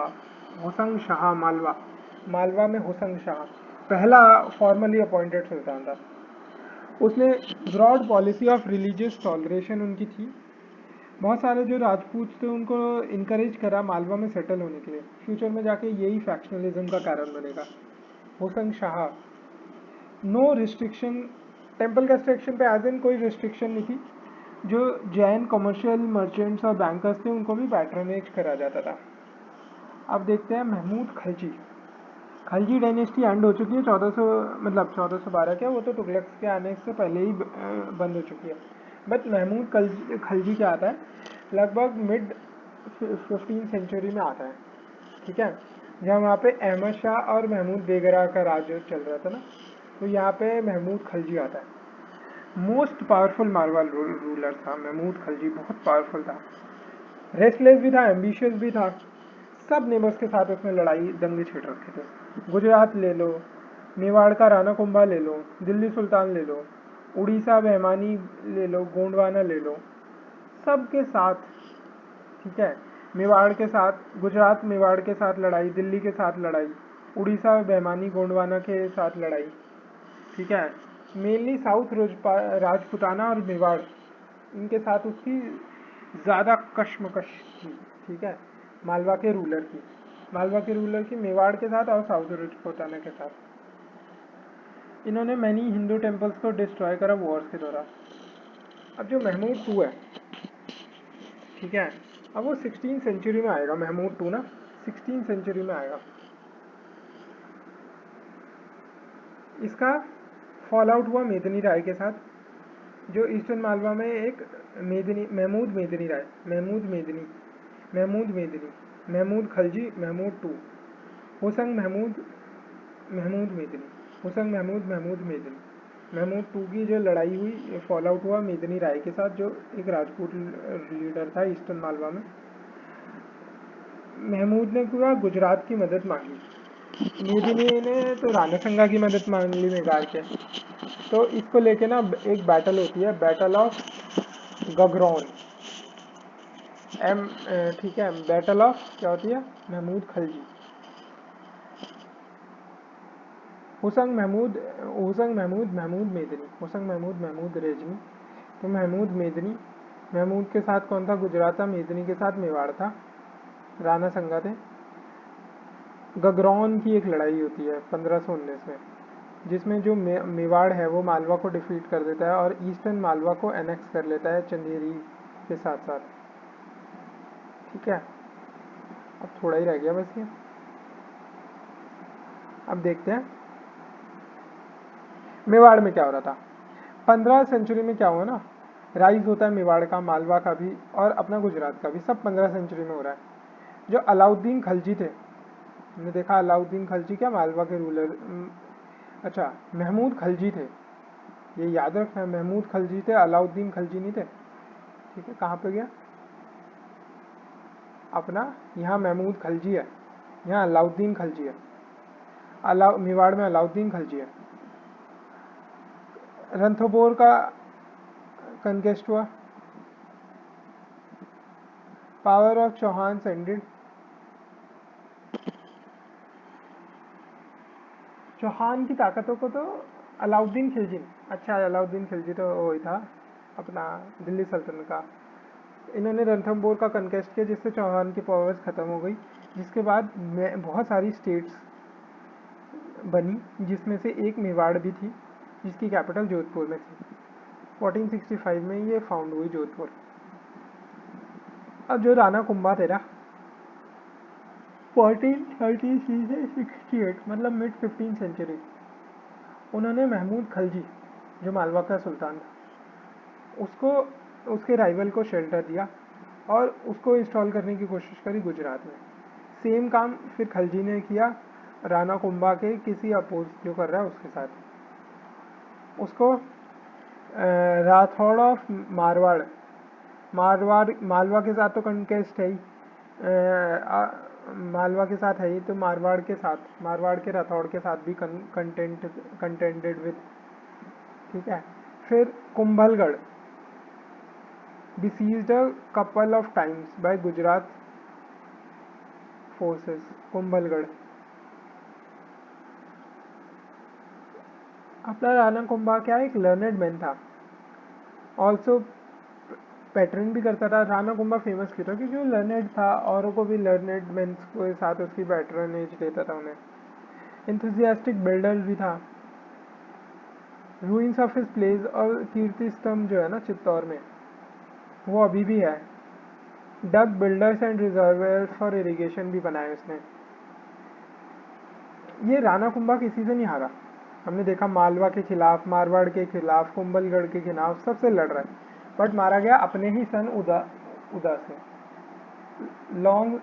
होसंग शाह मालवा, मालवा में होसंग शाह पहला फॉर्मली अपॉइंटेड सुल्तान था। उसने broad policy of religious toleration उनकी थी। बहुत सारे जो राजपूत थे उनको इनकरेज करा मालवा में सेटल होने के लिए, फ्यूचर में जाके यही फैक्शनलिज्म का कारण बनेगा। Hoshang Shah, no restriction, temple construction पे एज इन कोई रिस्ट्रिक्शन नहीं थी। जो जैन कमर्शियल मर्चेंट्स और बैंकर्स थे उनको भी पैट्रनेज करा जाता था। अब देखते हैं महमूद खलजी। खलजी डायनेस्टी एंड हो चुकी है 1400, मतलब 1412 क्या, वो तो तुगलक के आने से पहले ही बंद हो चुकी है। बट महमूद खलजी क्या आता है, लगभग मिड 15th सेंचुरी में आता है। ठीक है। जहाँ वहाँ पे अहमद शाह और महमूद बेगरा का राज चल रहा था ना, तो यहाँ पे महमूद खलजी आता है। मोस्ट पावरफुल मारवाल रूलर था महमूद खलजी, बहुत पावरफुल था, रेस्टलेस भी था, एम्बिशियस भी था। सब नेबर्स के साथ उसने लड़ाई दंगे छेड़ रखे थे। गुजरात ले लो, मेवाड़ का राणा कुंभा ले लो, दिल्ली सुल्तान ले लो, उड़ीसा बेमानी ले लो, गोंडवाना ले लो, सबके साथ। ठीक है। मेवाड़ के साथ, गुजरात मेवाड़ के साथ लड़ाई, दिल्ली के साथ लड़ाई, उड़ीसा बेमानी गोंडवाना के साथ लड़ाई। ठीक है। मेनली साउथ राजपुताना और मेवाड़, इनके साथ उसकी ज़्यादा कश्मकश थी। ठीक है। मालवा के रूलर की, मालवा के रूलर की मेवाड़ के साथ और साउथ राजपुताना के साथ। इन्होंने मैनी हिंदू टेम्पल्स को डिस्ट्रॉय करा वॉर्स के दौरान। अब जो महमूद टू है, ठीक है, अब वो 16th सेंचुरी में आएगा। महमूद टू ना 16th सेंचुरी में आएगा। इसका फॉल आउट हुआ मेदिनी राय के साथ, जो ईस्टर्न मालवा में एक मेदिनी, महमूद मेदिनी राय, महमूद मेदिनी, महमूद मेदिनी, Mahmood Khalji, Mahmood to, Hoshang Mahmood, Mahmood Medini, Hoshang Mahmood, Mahmood Medini, Mahmood two की जो लड़ाई हुई, फॉल आउट हुआ मेदिनी राय के साथ, जो एक राजपूत लीडर था ईस्टर्न मालवा में। महमूद ने पूरा गुजरात की मदद मांगी, मेदिनी ने तो राणा संगा की मदद मांग ली मेगार के। तो इसको लेके ना एक बैटल होती है, बैटल ऑफ गगरौन। ठीक है, बैटल ऑफ क्या होती है, महमूद खलजी, हुसंग महमूद, हुसंग महमूद, महमूद मेदिनी, हुसंग महमूद, महमूद रेजनी। तो महमूद मेदिनी, महमूद के साथ कौन था, गुजरात था, मेदिनी के साथ मेवाड़ था, राणा संगा थे। गगरौन की एक लड़ाई होती है 1519 में, जिसमें जो मेवाड़ है वो मालवा को डिफीट कर देता है और ईस्टर्न मालवा को एनेक्स कर लेता है चंदेरी के साथ साथ। ठीक है। अब थोड़ा ही रह गया बस ये। अब देखते हैं मेवाड़ में क्या हो रहा था। 15 सेंचुरी में क्या हुआ ना, राइज होता है मेवाड़ का, मालवा का भी और अपना गुजरात का भी, सब 15 सेंचुरी में हो रहा है। जो अलाउद्दीन खलजी थे, हमने देखा अलाउद्दीन खलजी क्या मालवा के रूलर, अच्छा महमूद खलजी थे, ये याद रखना, महमूद खलजी थे, अलाउद्दीन खलजी नहीं थे। ठीक है। कहाँ पे गया अपना, यहाँ महमूद खलजी है, यहाँ अलाउद्दीन खलजी है, मेवाड़ में अलाउद्दीन खलजी है। रणथंभौर का कनकेस्ट हुआ, power of Chauhan ended, Chauhan की ताकतों को तो अलाउद्दीन खिलजी, अच्छा अलाउद्दीन खिलजी तो वही था अपना दिल्ली सल्तनत का। इन्होंने रणथंभौर का कनकेस्ट किया, जिससे चौहान की पावर्स खत्म हो गई, जिसके बाद बहुत सारी स्टेट्स बनी, जिसमें से एक मेवाड़ भी थी, जिसकी कैपिटल जोधपुर में थी। 1465 में ये फाउंड हुई जोधपुर। अब जो राणा कुंभा थे ना, 1430 से 68 मतलब मिड 15 सेंचुरी उन्होंने महमूद खलजी जो मालवा का सुल्तान था उसको उसके राइवल को शेल्टर दिया और उसको इंस्टॉल करने की कोशिश करी गुजरात में। सेम काम फिर खलजी ने किया राणा कुंभा के किसी अपोज जो कर रहा है उसके साथ। उसको राठौड़ ऑफ मारवाड़ मारवाड़ मालवा के साथ तो कंटेस्ट है ही, मालवा के साथ है ही, तो मारवाड़ के राठौड़ के साथ भी कंटेंटेड विद। ठीक है, फिर Kumbhalgarh besieged a couple of times by Gujarat forces। Kumbhalgarh अपना राणा कुंभा क्या एक लर्नेड मैन था, ऑल्सो पैटर्न भी करता था। राणा कुंभा फेमस क्यों था क्योंकि वो लर्नेड था, औरों को भी लर्नेड मैन के साथ उसकी पैटर्नेज देता था उन्हें। इंथुजियास्टिक बिल्डर भी था। रूइंस ऑफ हिज प्लेस और कीर्ति स्तंभ जो है ना चित्तौड़ में वो अभी भी है। Duck builders and reservoir for irrigation भी बनाए उसने। ये राणा कुंभा किसी से नहीं हारा, हमने देखा मालवा के खिलाफ, मारवाड़ के खिलाफ, कुंभलगढ़ के खिलाफ सबसे लड़ रहा है, बट मारा गया अपने ही सन उदा से। लॉन्ग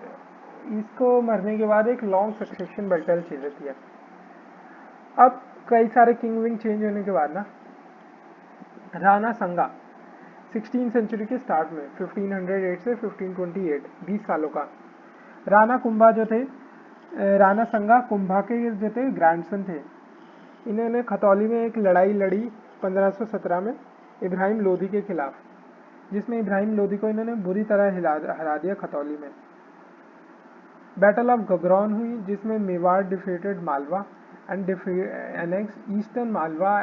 इसको मरने के बाद एक लॉन्ग सक्सेशन बैटल चल रही है। अब कई सारे किंग विंग चेंज होने के बाद ना राणा संगा 16 सेंचुरी के स्टार्ट में 1508 से 1528 20 सालों का। राणा कुंभा जो थे राणा संगा कुंभा के जो थे ग्रैंडसन थे। इन्होंने खतौली में एक लड़ाई लड़ी 1517 में इब्राहिम लोधी के खिलाफ, जिसमें इब्राहिम लोधी को इन्होंने बुरी तरह हरा दिया खतौली में। बैटल ऑफ गगरौन हुई जिसमें Mewar defeated Malwa and annex eastern Malwa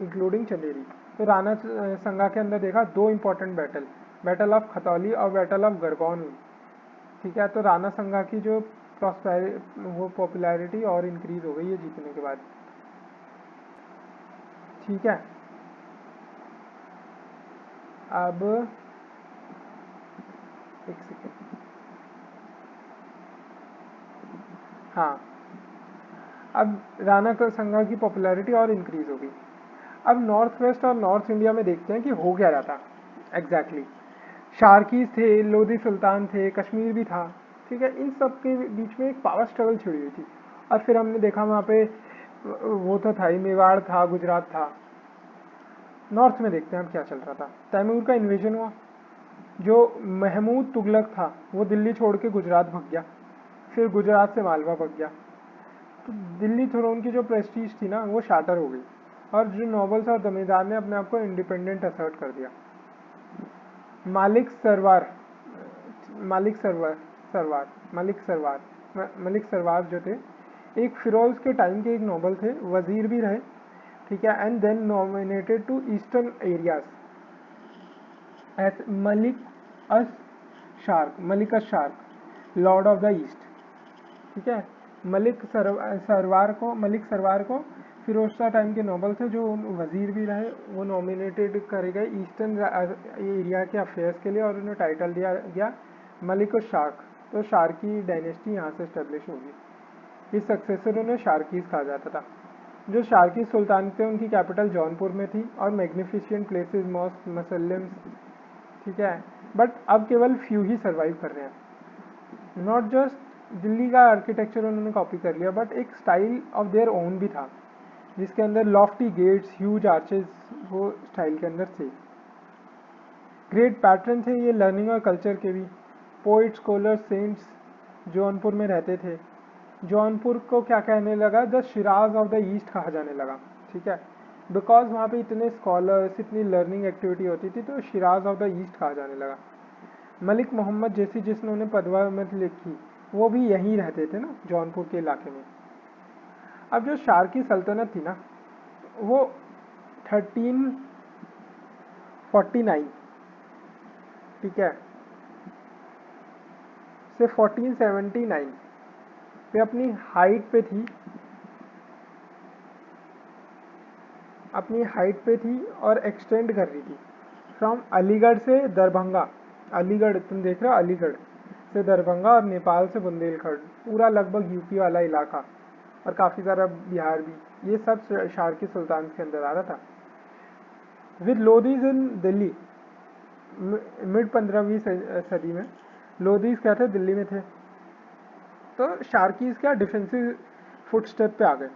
including Chanderi. तो राणा संगा के अंदर देखा दो इंपॉर्टेंट बैटल ऑफ खतौली और बैटल ऑफ गरगौन हुई। ठीक है, तो राणा संगा की जो वो पॉपुलैरिटी और इंक्रीज हो गई है जीतने के बाद। ठीक है, अब एक सेकेंड, हाँ, अब राणा संगा की पॉपुलैरिटी और इंक्रीज हो गई। अब नॉर्थ वेस्ट और नॉर्थ इंडिया में देखते हैं कि हो क्या रहा था एग्जैक्टली। शारकीज थे, लोधी सुल्तान थे, कश्मीर भी था। ठीक है, इन सब के बीच में एक पावर स्ट्रगल छिड़ी हुई थी। और फिर हमने देखा वहाँ पे वो तो था ही, मेवाड़ था, गुजरात था। नॉर्थ में देखते हैं अब क्या चल रहा था। तैमूर का इन्वेजन हुआ। जो महमूद तुगलक था वो दिल्ली छोड़ के गुजरात भाग गया, फिर गुजरात से मालवा भाग गया। तो दिल्ली थ्रोन की जो प्रेस्टीज थी ना वो शाटर हो गई, और जो नॉबल्स और जमींदार ने अपने आप को इंडिपेंडेंट असर्ट कर दिया। मलिक सरवार जो थे एक फिरोज के टाइम के एक नोबल थे, वजीर भी रहे। ठीक है, and then nominated to eastern areas as Malik us Sharq lord of the east. ठीक है, मलिक सरवार को फिरोज शाह टाइम के नोबल थे जो वजीर भी रहे, वो नॉमिनेटेड करे गए ईस्टर्न एरिया के अफेयर्स के लिए, और उन्हें टाइटल दिया गया मलिक उस शार्क। तो शार्की डायनेस्टी यहाँ से स्टेब्लिश होगी। इस सक्सेसर उन्हें शार्कीज कहा जाता था। जो शार्की सुल्तान थे उनकी कैपिटल जौनपुर में थी और मैग्निफिशियंट प्लेसेस मॉस्क मसल्लम्स। ठीक है, बट अब केवल फ्यू ही सर्वाइव कर रहे हैं। नॉट जस्ट दिल्ली का आर्किटेक्चर उन्होंने कॉपी कर लिया, बट एक स्टाइल ऑफ देयर ओन भी था जिसके अंदर लॉफ्टी गेट्स, ह्यूज आर्चेस वो स्टाइल के अंदर थे। ग्रेट पैटर्न थे ये लर्निंग और कल्चर के भी। पोइट, स्कॉलर, सेंट्स जौनपुर में रहते थे। जौनपुर को क्या कहने लगा, the Siraj of the east कहा जाने लगा। ठीक है, बिकॉज वहाँ पे इतने स्कॉलर्स, इतनी लर्निंग एक्टिविटी होती थी, तो शिराज ऑफ द ईस्ट कहा जाने लगा। मलिक मोहम्मद जैसी जिन्होंने पद्मावत लिखी वो भी यहीं रहते थे ना, जौनपुर के इलाके में। अब जो शार्की सल्तनत थी ना वो 1349, ठीक है, से 1479 पे अपनी हाइट पे थी और एक्सटेंड कर रही थी फ्रॉम अलीगढ़ से दरभंगा। अलीगढ़ तुम देख रहे हो, अलीगढ़ से दरभंगा और नेपाल से बुंदेलखंड, पूरा लगभग यूपी वाला इलाका और काफ़ी सारा बिहार भी, ये सब शारकी सुल्तान के अंदर आ रहा था। With Lodis in Delhi, mid 15वीं सदी में लोधीज क्या थे, दिल्ली में थे, तो शारकीज क्या डिफेंसिव फुटस्टेप पे आ गए।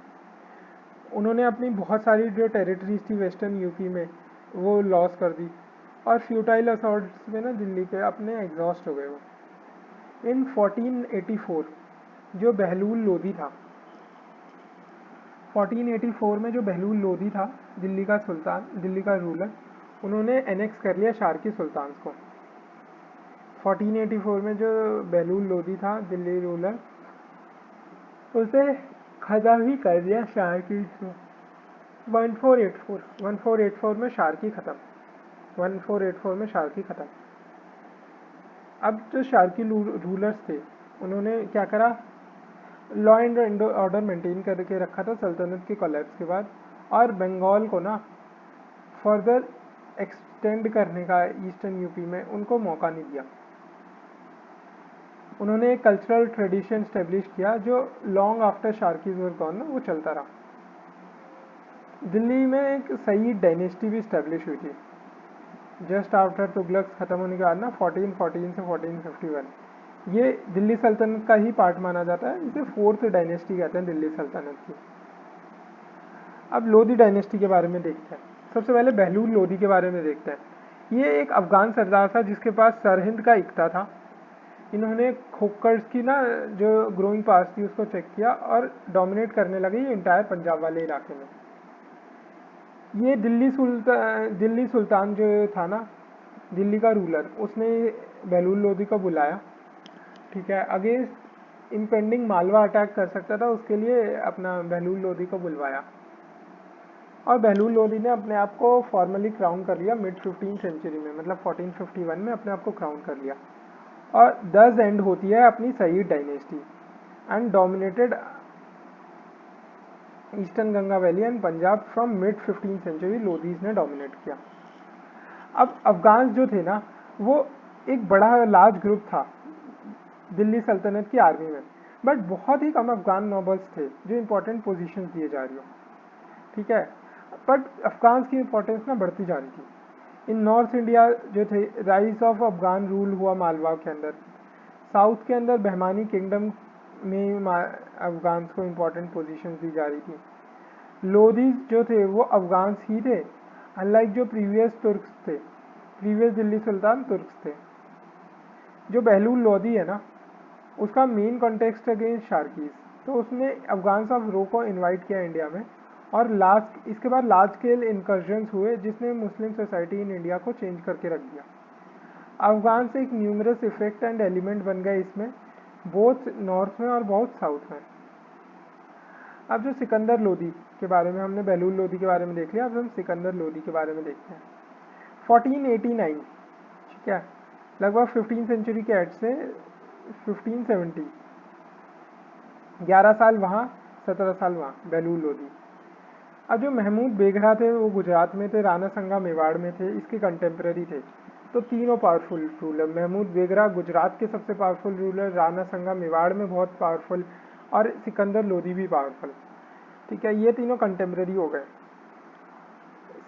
उन्होंने अपनी बहुत सारी जो टेरिटरीज थी वेस्टर्न यूपी में वो लॉस कर दी और फ्यूटाइल असॉल्ट्स में ना दिल्ली पे अपने एग्जॉस्ट हो गए वो। इन 1484 जो बहलूल लोधी था, 1484 में जो बहलूल लोधी था दिल्ली का सुल्तान, दिल्ली का रूलर, उन्होंने एनेक्स कर लिया शारकी सुल्तान को। 1484 में जो बहलूल लोधी था दिल्ली रूलर, उसे खत्म ही कर दिया शारकी को। 1484 में शारकी खत्म, 1484 में शारकी खत्म। अब जो शारकी रूलर्स थे उन्होंने क्या करा, लॉ एंड ऑर्डर मेंटेन करके रखा था सल्तनत के कोलैप्स के बाद, और बंगाल को ना फर्दर एक्सटेंड करने का ईस्टर्न यूपी में उनको मौका नहीं दिया। उन्होंने एक कल्चरल ट्रेडिशन स्टेब्लिश किया जो लॉन्ग आफ्टर शारकीज वर गॉन ना वो चलता रहा। दिल्ली में एक सही डायनेस्टी भी स्टेब्लिश हुई थी जस्ट आफ्टर तुगलक खत्म होने के बाद ना, 1414 से 1451। ये दिल्ली सल्तनत का ही पार्ट माना जाता है, इसे फोर्थ डायनेस्टी कहते हैं दिल्ली सल्तनत की। अब लोधी डायनेस्टी के बारे में देखते हैं। सबसे पहले बहलूल लोधी के बारे में देखते हैं। ये एक अफगान सरदार था जिसके पास सरहिंद का इक्ता था। इन्होंने खोखर्स की ना जो ग्रोइंग पास थी उसको चेक किया और डोमिनेट करने लगे ये इंटायर पंजाब वाले इलाके में। ये दिल्ली सुल्तान जो था ना, दिल्ली का रूलर, उसने बहलूल लोधी को बुलाया, ठीक है, अगेंस्ट इम्पेंडिंग मालवा अटैक कर सकता था, उसके लिए अपना बहलूल लोधी को बुलवाया। और बहलूल लोधी ने अपने आप को फॉर्मली क्राउन कर लिया मिड 15th सेंचुरी में, मतलब 1451 में अपने आप को क्राउन कर लिया। और 10 एंड होती है अपनी Sayyid dynasty and dominated eastern Ganga valley and Punjab from mid 15th century. Lodhis ने डोमिनेट किया। अब अफगान जो थे ना वो एक बड़ा लार्ज ग्रुप था दिल्ली सल्तनत की आर्मी में, बट बहुत ही कम अफगान नोबल्स थे जो इंपॉर्टेंट पोजीशन दिए जा रही हो, ठीक है। बट अफगान की इंपॉर्टेंस ना बढ़ती जा रही थी। इन नॉर्थ इंडिया जो थे राइज ऑफ अफगान रूल हुआ मालवा के अंदर। साउथ के अंदर बहमानी किंगडम में अफगान को इम्पोर्टेंट पोजीशन दी जा रही थी। लोधीज जो थे वो अफगान ही थे, अनलाइक जो प्रीवियस तुर्क्स थे, प्रीवियस दिल्ली सुल्तान तुर्क्स थे। जो बहलूल लोधी है ना उसका मेन कॉन्टेक्स्ट अगेंस्ट शारकीज, तो उसने अफगान ऑफ रो को इन्वाइट किया इंडिया में, और इसके बाद लार्ज स्केल इनकर्जन्स हुए जिसने मुस्लिम सोसाइटी इन इंडिया को चेंज करके रख दिया। अफगान से एक न्यूमरस इफेक्ट एंड एलिमेंट बन गए इसमें, बहुत नॉर्थ में और बहुत साउथ में। अब जो सिकंदर लोधी के बारे में, हमने बहलूल लोधी के बारे में देख लिया, अब हम सिकंदर लोधी के बारे में देखते हैं। 1489, ठीक है, लगभग 15th सेंचुरी के एड से 1570, 11 साल वहाँ 17 साल वहाँ बहलूल लोधी। अब जो महमूद बेगरा थे वो गुजरात में थे, राणा संगा मेवाड़ में थे, इसके कंटेम्प्रेरी थे। तो तीनों पावरफुल रूलर, महमूद बेगरा गुजरात के सबसे पावरफुल रूलर, राणा संगा मेवाड़ में बहुत पावरफुल, और सिकंदर लोधी भी पावरफुल, ठीक है। ये तीनों कंटेम्प्रेरी हो गए।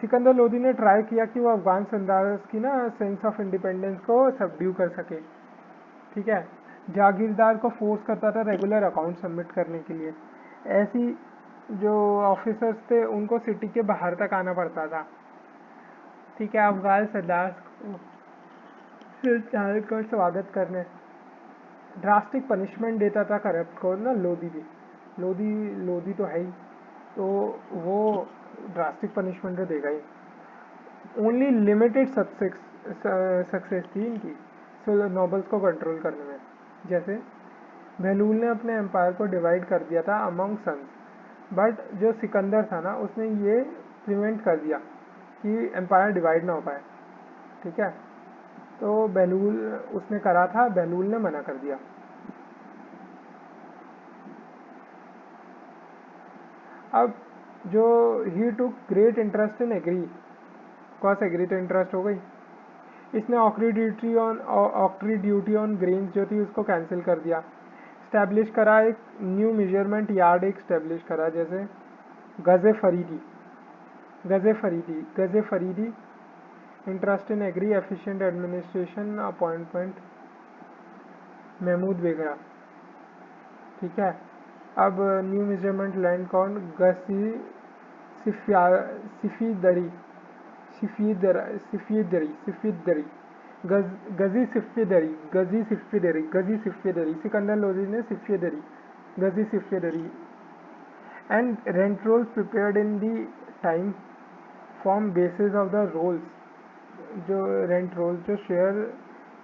सिकंदर लोधी ने ट्राई किया कि वो अफगान सरदार्स की ना सेंस ऑफ इंडिपेंडेंस को सबड्यू कर सके, ठीक है। जागीरदार को फोर्स करता था रेगुलर अकाउंट सबमिट करने के लिए। ऐसी जो ऑफिसर्स थे उनको सिटी के बाहर तक आना पड़ता था, ठीक है, अफगान सरदार को स्वागत करने। ड्रास्टिक पनिशमेंट देता था करप्ट को ना, लोधी भी, लोधी तो है ही, तो वो ड्रास्टिक पनिशमेंट तो देगा ही। ओनली लिमिटेड सक्सेस थी इनकी नोबल्स को कंट्रोल करने में। जैसे बहलूल ने अपने एम्पायर को डिवाइड कर दिया था अमंग सन्स, बट जो सिकंदर था ना उसने ये प्रिवेंट कर दिया कि एम्पायर डिवाइड ना हो पाए, ठीक है। तो बहलूल उसने करा था, बहलूल ने मना कर दिया। अब जो ही took great interest in agri, cause agri तो इंटरेस्ट हो गई, इसने ऑक्ट्री ड्यूटी ऑन ग्रेन्स जो थी उसको कैंसिल कर दिया। स्टैब्लिश करा एक न्यू मेजरमेंट यार्ड एक स्टैब्लिश करा, जैसे गज़े फरीदी interest in agri efficient administration appointment Mahmud Begarha. ठीक है, अब न्यू मेजरमेंट लैंड कौन, गसी सिफीदरी सिफीदरी सिफीदरी गजी सिफीदरी सिकंदर लोदी ने सिफीदरी गजी सिफीदरी and rent rolls prepared in the time form basis of the rolls. जो रेंट रोल्स जो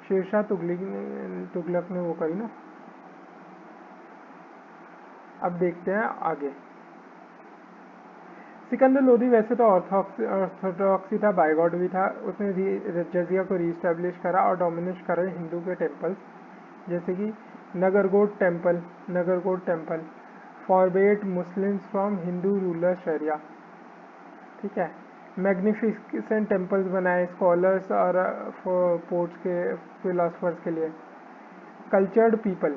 शेरशाह तुगलक ने वो करी ना। अब देखते हैं आगे। सिकंदर लोदी वैसे तो ऑर्थोडॉक्सी था, बाइगॉट भी था। उसने जजिया को रीस्टैब्लिश करा और डोमिनेट करे हिंदू के टेम्पल्स, जैसे कि Nagarkot temple forbade Muslims from Hindu ruler sharia. ठीक है, मैग्निफिसेंट टेम्पल्स बनाए स्कॉलर्स और पोर्ट्स के फिलोसफर्स के लिए। कल्चर्ड पीपल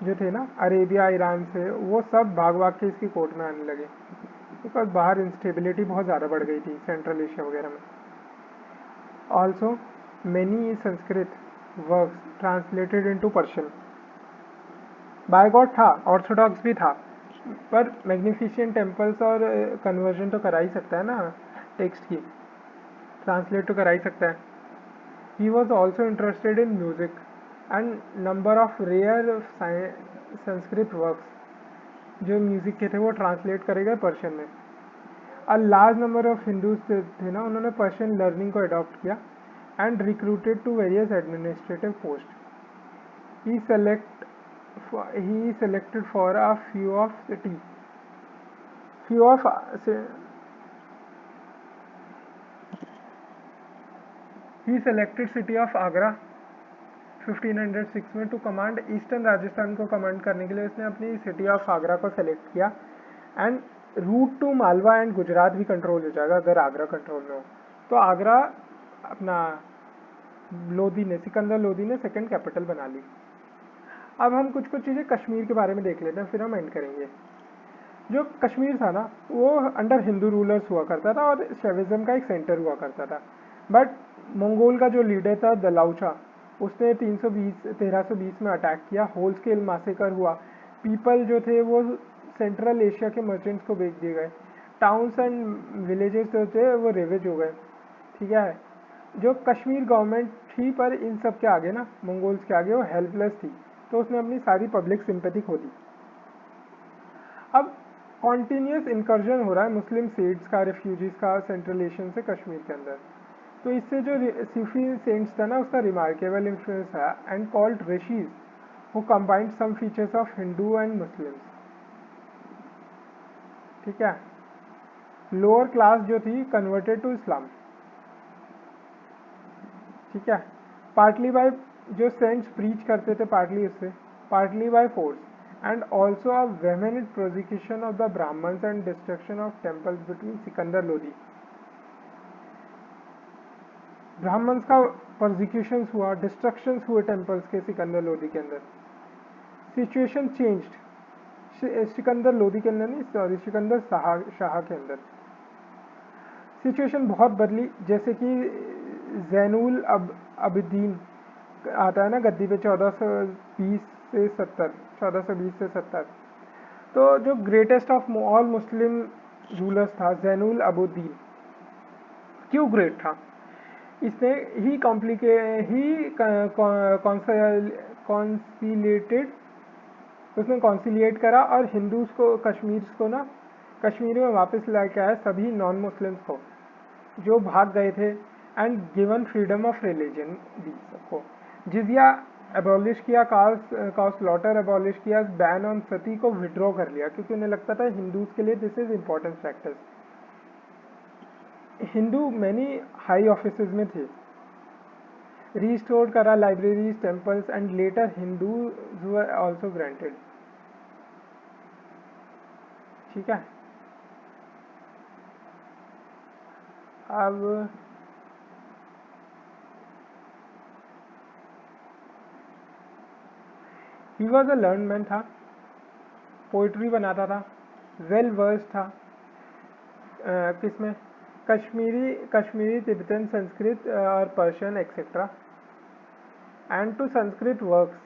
जो थे ना अरेबिया ईरान से, वो सब भाग भाग के इसकी कोर्ट में आने लगे, बिकॉज बाहर इंस्टेबिलिटी बहुत ज़्यादा बढ़ गई थी सेंट्रल एशिया वगैरह में। Also many Sanskrit works translated into Persian. Bigot था, ऑर्थोडॉक्स भी था, पर मैग्निफिसेंट टेम्पल्स और कन्वर्जन तो करा ही सकता है ना टेक्स्ट की, ट्रांसलेट तो करा ही सकता है। He was also interested in music and number of rare Sanskrit works जो म्यूजिक के थे वो ट्रांसलेट करे गए पर्शियन में। A large number of Hindus थे ना, उन्होंने पर्शियन लर्निंग को अडॉप्ट किया and recruited to various administrative posts. he selected for a few of city few of he selected city of Agra 1506 में टू कमांड ईस्टर्न राजस्थान को command करने के लिए उसने अपनी सिटी ऑफ आगरा को सेलेक्ट किया। And route to Malwa and Gujarat भी कंट्रोल हो जाएगा अगर आगरा कंट्रोल में हो। तो आगरा अपना सिकंदर लोदी ने सेकंड कैपिटल बना ली। अब हम कुछ चीज़ें कश्मीर के बारे में देख लेते हैं, फिर हम एंड करेंगे। जो कश्मीर था ना वो अंडर हिंदू रूलर्स हुआ करता था और शैविज्म का एक सेंटर हुआ करता था। बट मंगोल का जो लीडर था दलाउचा, उसने 1320 में अटैक किया, होल स्केल मासेकर हुआ। पीपल जो थे वो सेंट्रल एशिया के मर्चेंट्स को बेच दिए गए। टाउन्स एंड विलेजेस जो थे वो रेवेज हो गए। ठीक है, जो कश्मीर गवर्नमेंट थी पर इन सब के आगे ना मंगोल्स के आगे वो हेल्पलेस थी, तो उसने अपनी सारी पब्लिक सिंपैथी खो दी। अब कॉन्टीन्यूस इंकर्जन हो रहा है मुस्लिम सेट्स का, रेफ्यूजीज का सेंट्रल एशियन से कश्मीर के अंदर। तो इससे जो सूफी सेंट्स था ना उसका रिमार्केबल इन्फ्लुएंस है and called Rishis who combined some features of Hindu and Muslims. ठीक है, लोअर क्लास जो थी कन्वर्टेड टू इस्लाम। ठीक है, पार्टली बाय जो सेंट्स प्रीच करते थे, partly by force and also a vehement prosecution of the Brahmins and destruction of temples between Sikandar Lodi. Brahmins का प्रोसिक्यूशन हुआ, डिस्ट्रक्शंस हुए टेम्पल्स के सिकंदर लोदी के अंदर। सिचुएशन चेंज्ड सिकंदर लोदी के अंदर नहीं, सॉरी सिकंदर शाह के अंदर सिचुएशन बहुत बदली। जैसे कि जैनुल अबदीन आता है ना गद्दी पे 1420 से 70। तो जो greatest of all Muslim rulers था जैनुल अबदीन। क्यों ग्रेट था? इसने ही कॉन्सिलिएट करा और हिंदूज को कश्मीर में वापस लाके आया सभी नॉन मुस्लिम्स को जो भाग गए थे and given freedom of religion दी सबको। जिजिया एबॉलिश किया, कास्ट लॉटर एबॉलिश किया, बैन ऑन सती को विड्रॉ कर लिया क्योंकि उन्हें लगता था हिंदूज के लिए this is important factors. Hindu many high offices में थे। रिस्टोर करा libraries, temples and later Hindus were also granted. ठीक है, अब he was a learn man था, पोइट्री बनाता था, वेल वर्स था किसमें, कश्मीरी तिब्बतन संस्कृत और Persian etcetera, and to Sanskrit works,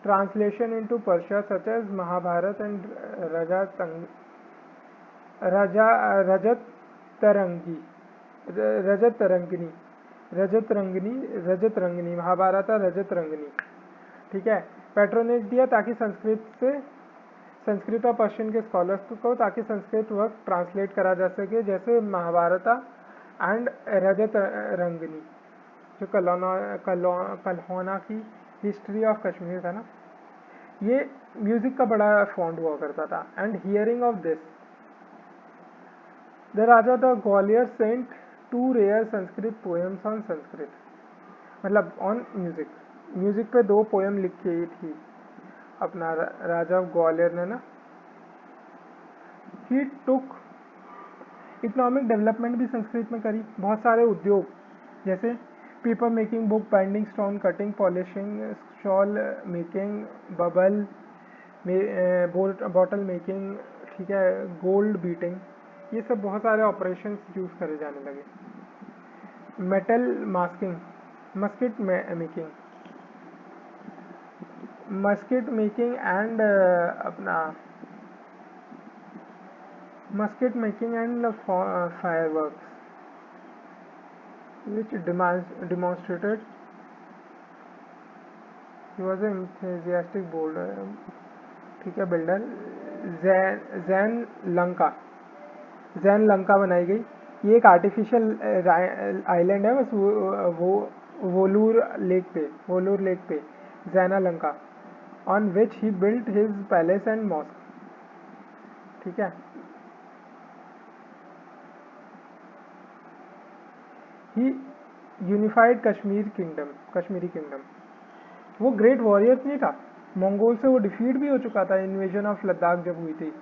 translation into Persia such as Mahabharata and Raja Rajat Tarangi Rajat Tarangini रजत रंगनी महाभारता रजत रंगनी, ठीक है। पैट्रोनेज दिया ताकि संस्कृत और पर्शियन के स्कॉलर्स को ताकि संस्कृत वर्क ट्रांसलेट करा जा सके, जैसे महाभारता एंड रजत रंगनी जो कल्होना की हिस्ट्री ऑफ कश्मीर था ना, ये म्यूजिक का बड़ा फॉन्ड हुआ करता था। And hearing of this the Raja of the Gwalior sent 2 rare Sanskrit poems on Sanskrit, मतलब ऑन म्यूजिक, म्यूजिक पे 2 पोएम लिखी थी अपना राजा ऑफ ग्वालियर ने ना। ही टुक इकोनॉमिक डेवलपमेंट भी संस्कृत में करी, बहुत सारे उद्योग जैसे paper making, book binding, stone cutting, polishing, shawl making, bubble bottle making, ठीक है, गोल्ड बीटिंग, ये सब बहुत सारे ऑपरेशंस यूज करे जाने लगे। Metal masking, musket making and अपना musket making and fireworks which demonstrated he was an enthusiastic builder, ठीक है, बिल्डर। जैन लंका बनाई गई, ये एक आर्टिफिशियल आइलैंड है बस वो वोलूर लेक पे Zaina Lanka, on which he built his palace and mosque, ठीक है। ही यूनिफाइड कश्मीरी किंगडम, वो ग्रेट वॉरियर नहीं था, मंगोल से वो डिफीट भी हो चुका था, इन्वेजन ऑफ लद्दाख जब हुई थी,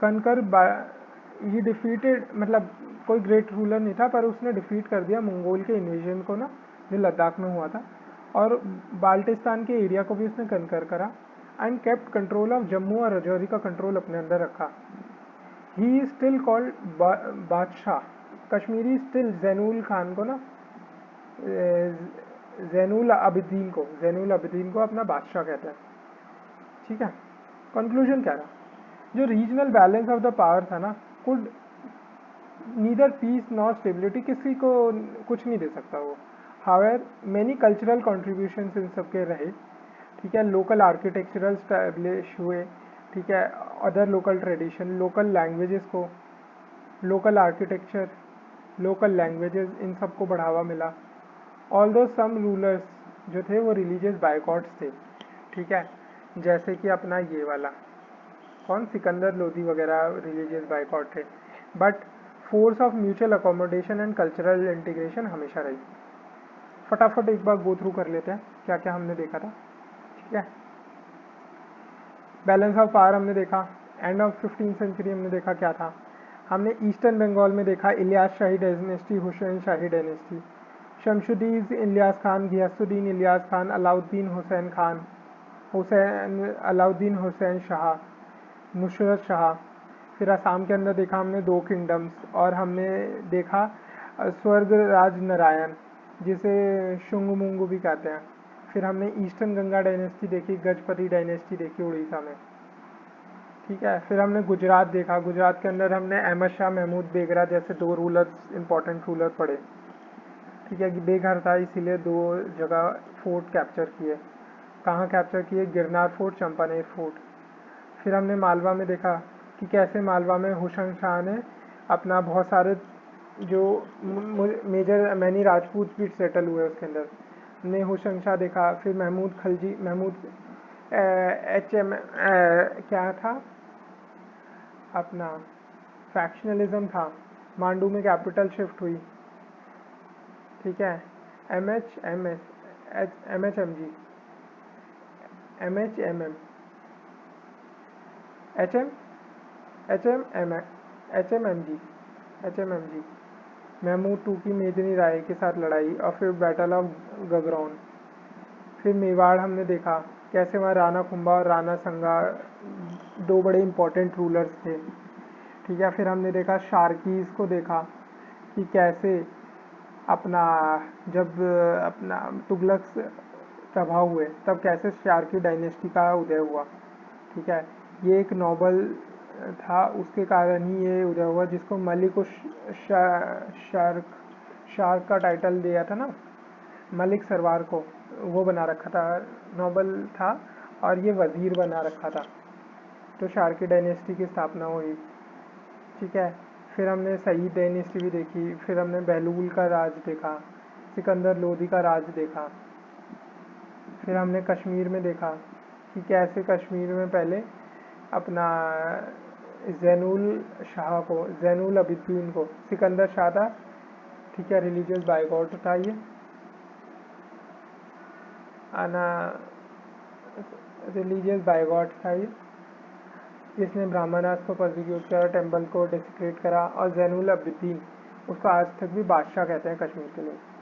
कनकर ही डिफीटेड, मतलब कोई ग्रेट रूलर नहीं था पर उसने डिफीट कर दिया मंगोल के इन्वेजन को ना, जो लद्दाख में हुआ था, और बाल्टिस्तान के एरिया को भी उसने कनकर करा, and kept control of Jammu और रजौरी का कंट्रोल अपने अंदर रखा। ही स्टिल कॉल्ड बादशाह, कश्मीरी स्टिल जैनुल खान को ना, जैनुल आबिदीन को अपना बादशाह कहता है, ठीक है। कंक्लूजन क्या रहा, जो regional balance of the power था ना, could neither peace nor stability, किसी को कुछ नहीं दे सकता वो। हावेवर मेनी कल्चरल कॉन्ट्रीब्यूशंस इन सबके रहे, ठीक है, लोकल आर्किटेक्चरल स्टैब्लिश हुए, ठीक है, other local tradition, local languages को, लोकल आर्किटेक्चर, लोकल लैंग्वेजेस, इन सबको बढ़ावा मिला। ऑल्दो सम रूलर्स जो थे वो रिलीजियस बाइकॉट्स थे, ठीक है, जैसे कि अपना ये वाला कौन, सिकंदर लोधी वगैरह रिलीजियस बाइकॉट थे, but force of mutual accommodation and cultural integration हमेशा रही। फटाफट एक बार गो थ्रू कर लेते हैं क्या क्या हमने देखा था, ठीक है। बैलेंस ऑफ पावर हमने देखा, एंड ऑफ 15वीं सेंचुरी हमने देखा क्या था, हमने ईस्टर्न बंगाल में देखा इलियास शाही डायनेस्टी, हुसैन शाही डायनेस्टी, शमशुद्दीन इलियास खान, घियासुद्दीन इलियास खान, अलाउद्दीन हुसैन खान, अलाउद्दीन हुसैन शाह, नुसरत शाह। फिर असम के अंदर देखा हमने 2 किंगडम्स, और हमने देखा स्वर्ग राज नारायण जिसे शुंग मुंगू भी कहते हैं। फिर हमने ईस्टर्न गंगा डायनेस्टी देखी, गजपति डायनेस्टी देखी उड़ीसा में, ठीक है। फिर हमने गुजरात देखा, गुजरात के अंदर हमने अहमद शाह, महमूद बेगरा जैसे 2 रूलर्स, इंपॉर्टेंट रूलर पढ़े, ठीक है, कि बेघर था इसीलिए 2 जगह फोर्ट कैप्चर किए। कहाँ कैप्चर किए, गिरनार फोर्ट, चंपानेर फोर्ट। फिर हमने मालवा में देखा कि कैसे मालवा में हुसैन शाह ने अपना बहुत सारे जो मेजर मैनी राजपूत भी सेटल हुए उसके अंदर, ने हुसैन शाह देखा। फिर महमूद HM क्या था अपना, फैक्शनलिज्म था, मांडू में कैपिटल शिफ्ट हुई, ठीक है, MHMG MHMM HMMG Mahmud two की मेदिनी राय के साथ लड़ाई, और फिर बैटल ऑफ गगरौन। फिर मेवाड़ हमने देखा, कैसे वहाँ राणा कुंभा और राणा संगा दो बड़े इम्पोर्टेंट रूलर्स थे। ठीक है, फिर हमने देखा शार्कीज को देखा कि कैसे अपना जब अपना तुगलक प्रभाव हुए तब कैसे शार्की डायनेस्टी का उदय हुआ। ठीक है, ये एक नोबल था, उसके कारण ही ये उदय हुआ, जिसको मलिक शार्क शार्क का टाइटल दिया था ना, मलिक सरवार को, वो बना रखा था, नोबल था और ये वजीर बना रखा था। तो शार्की डायनेस्टी की स्थापना हुई। ठीक है, फिर हमने सईद डायनेस्टी भी देखी, फिर हमने बहलूल का राज देखा, सिकंदर लोदी का राज देखा। फिर हमने कश्मीर में देखा कि कैसे कश्मीर में पहले अपना जैनुल शाह को, जैनुल अबिदीन को सिकंदर शाह था। ठीक है, रिलीजियस बाइकआउट था ये आना, रिलीजियस बाइकआउट था ये, जिसने ब्राह्मणास को प्रोसिक्यूट करा, टेम्पल को डिस्क्रेट करा, और जैनुल अबिदीन उसको आज तक भी बादशाह कहते हैं कश्मीर के लोग।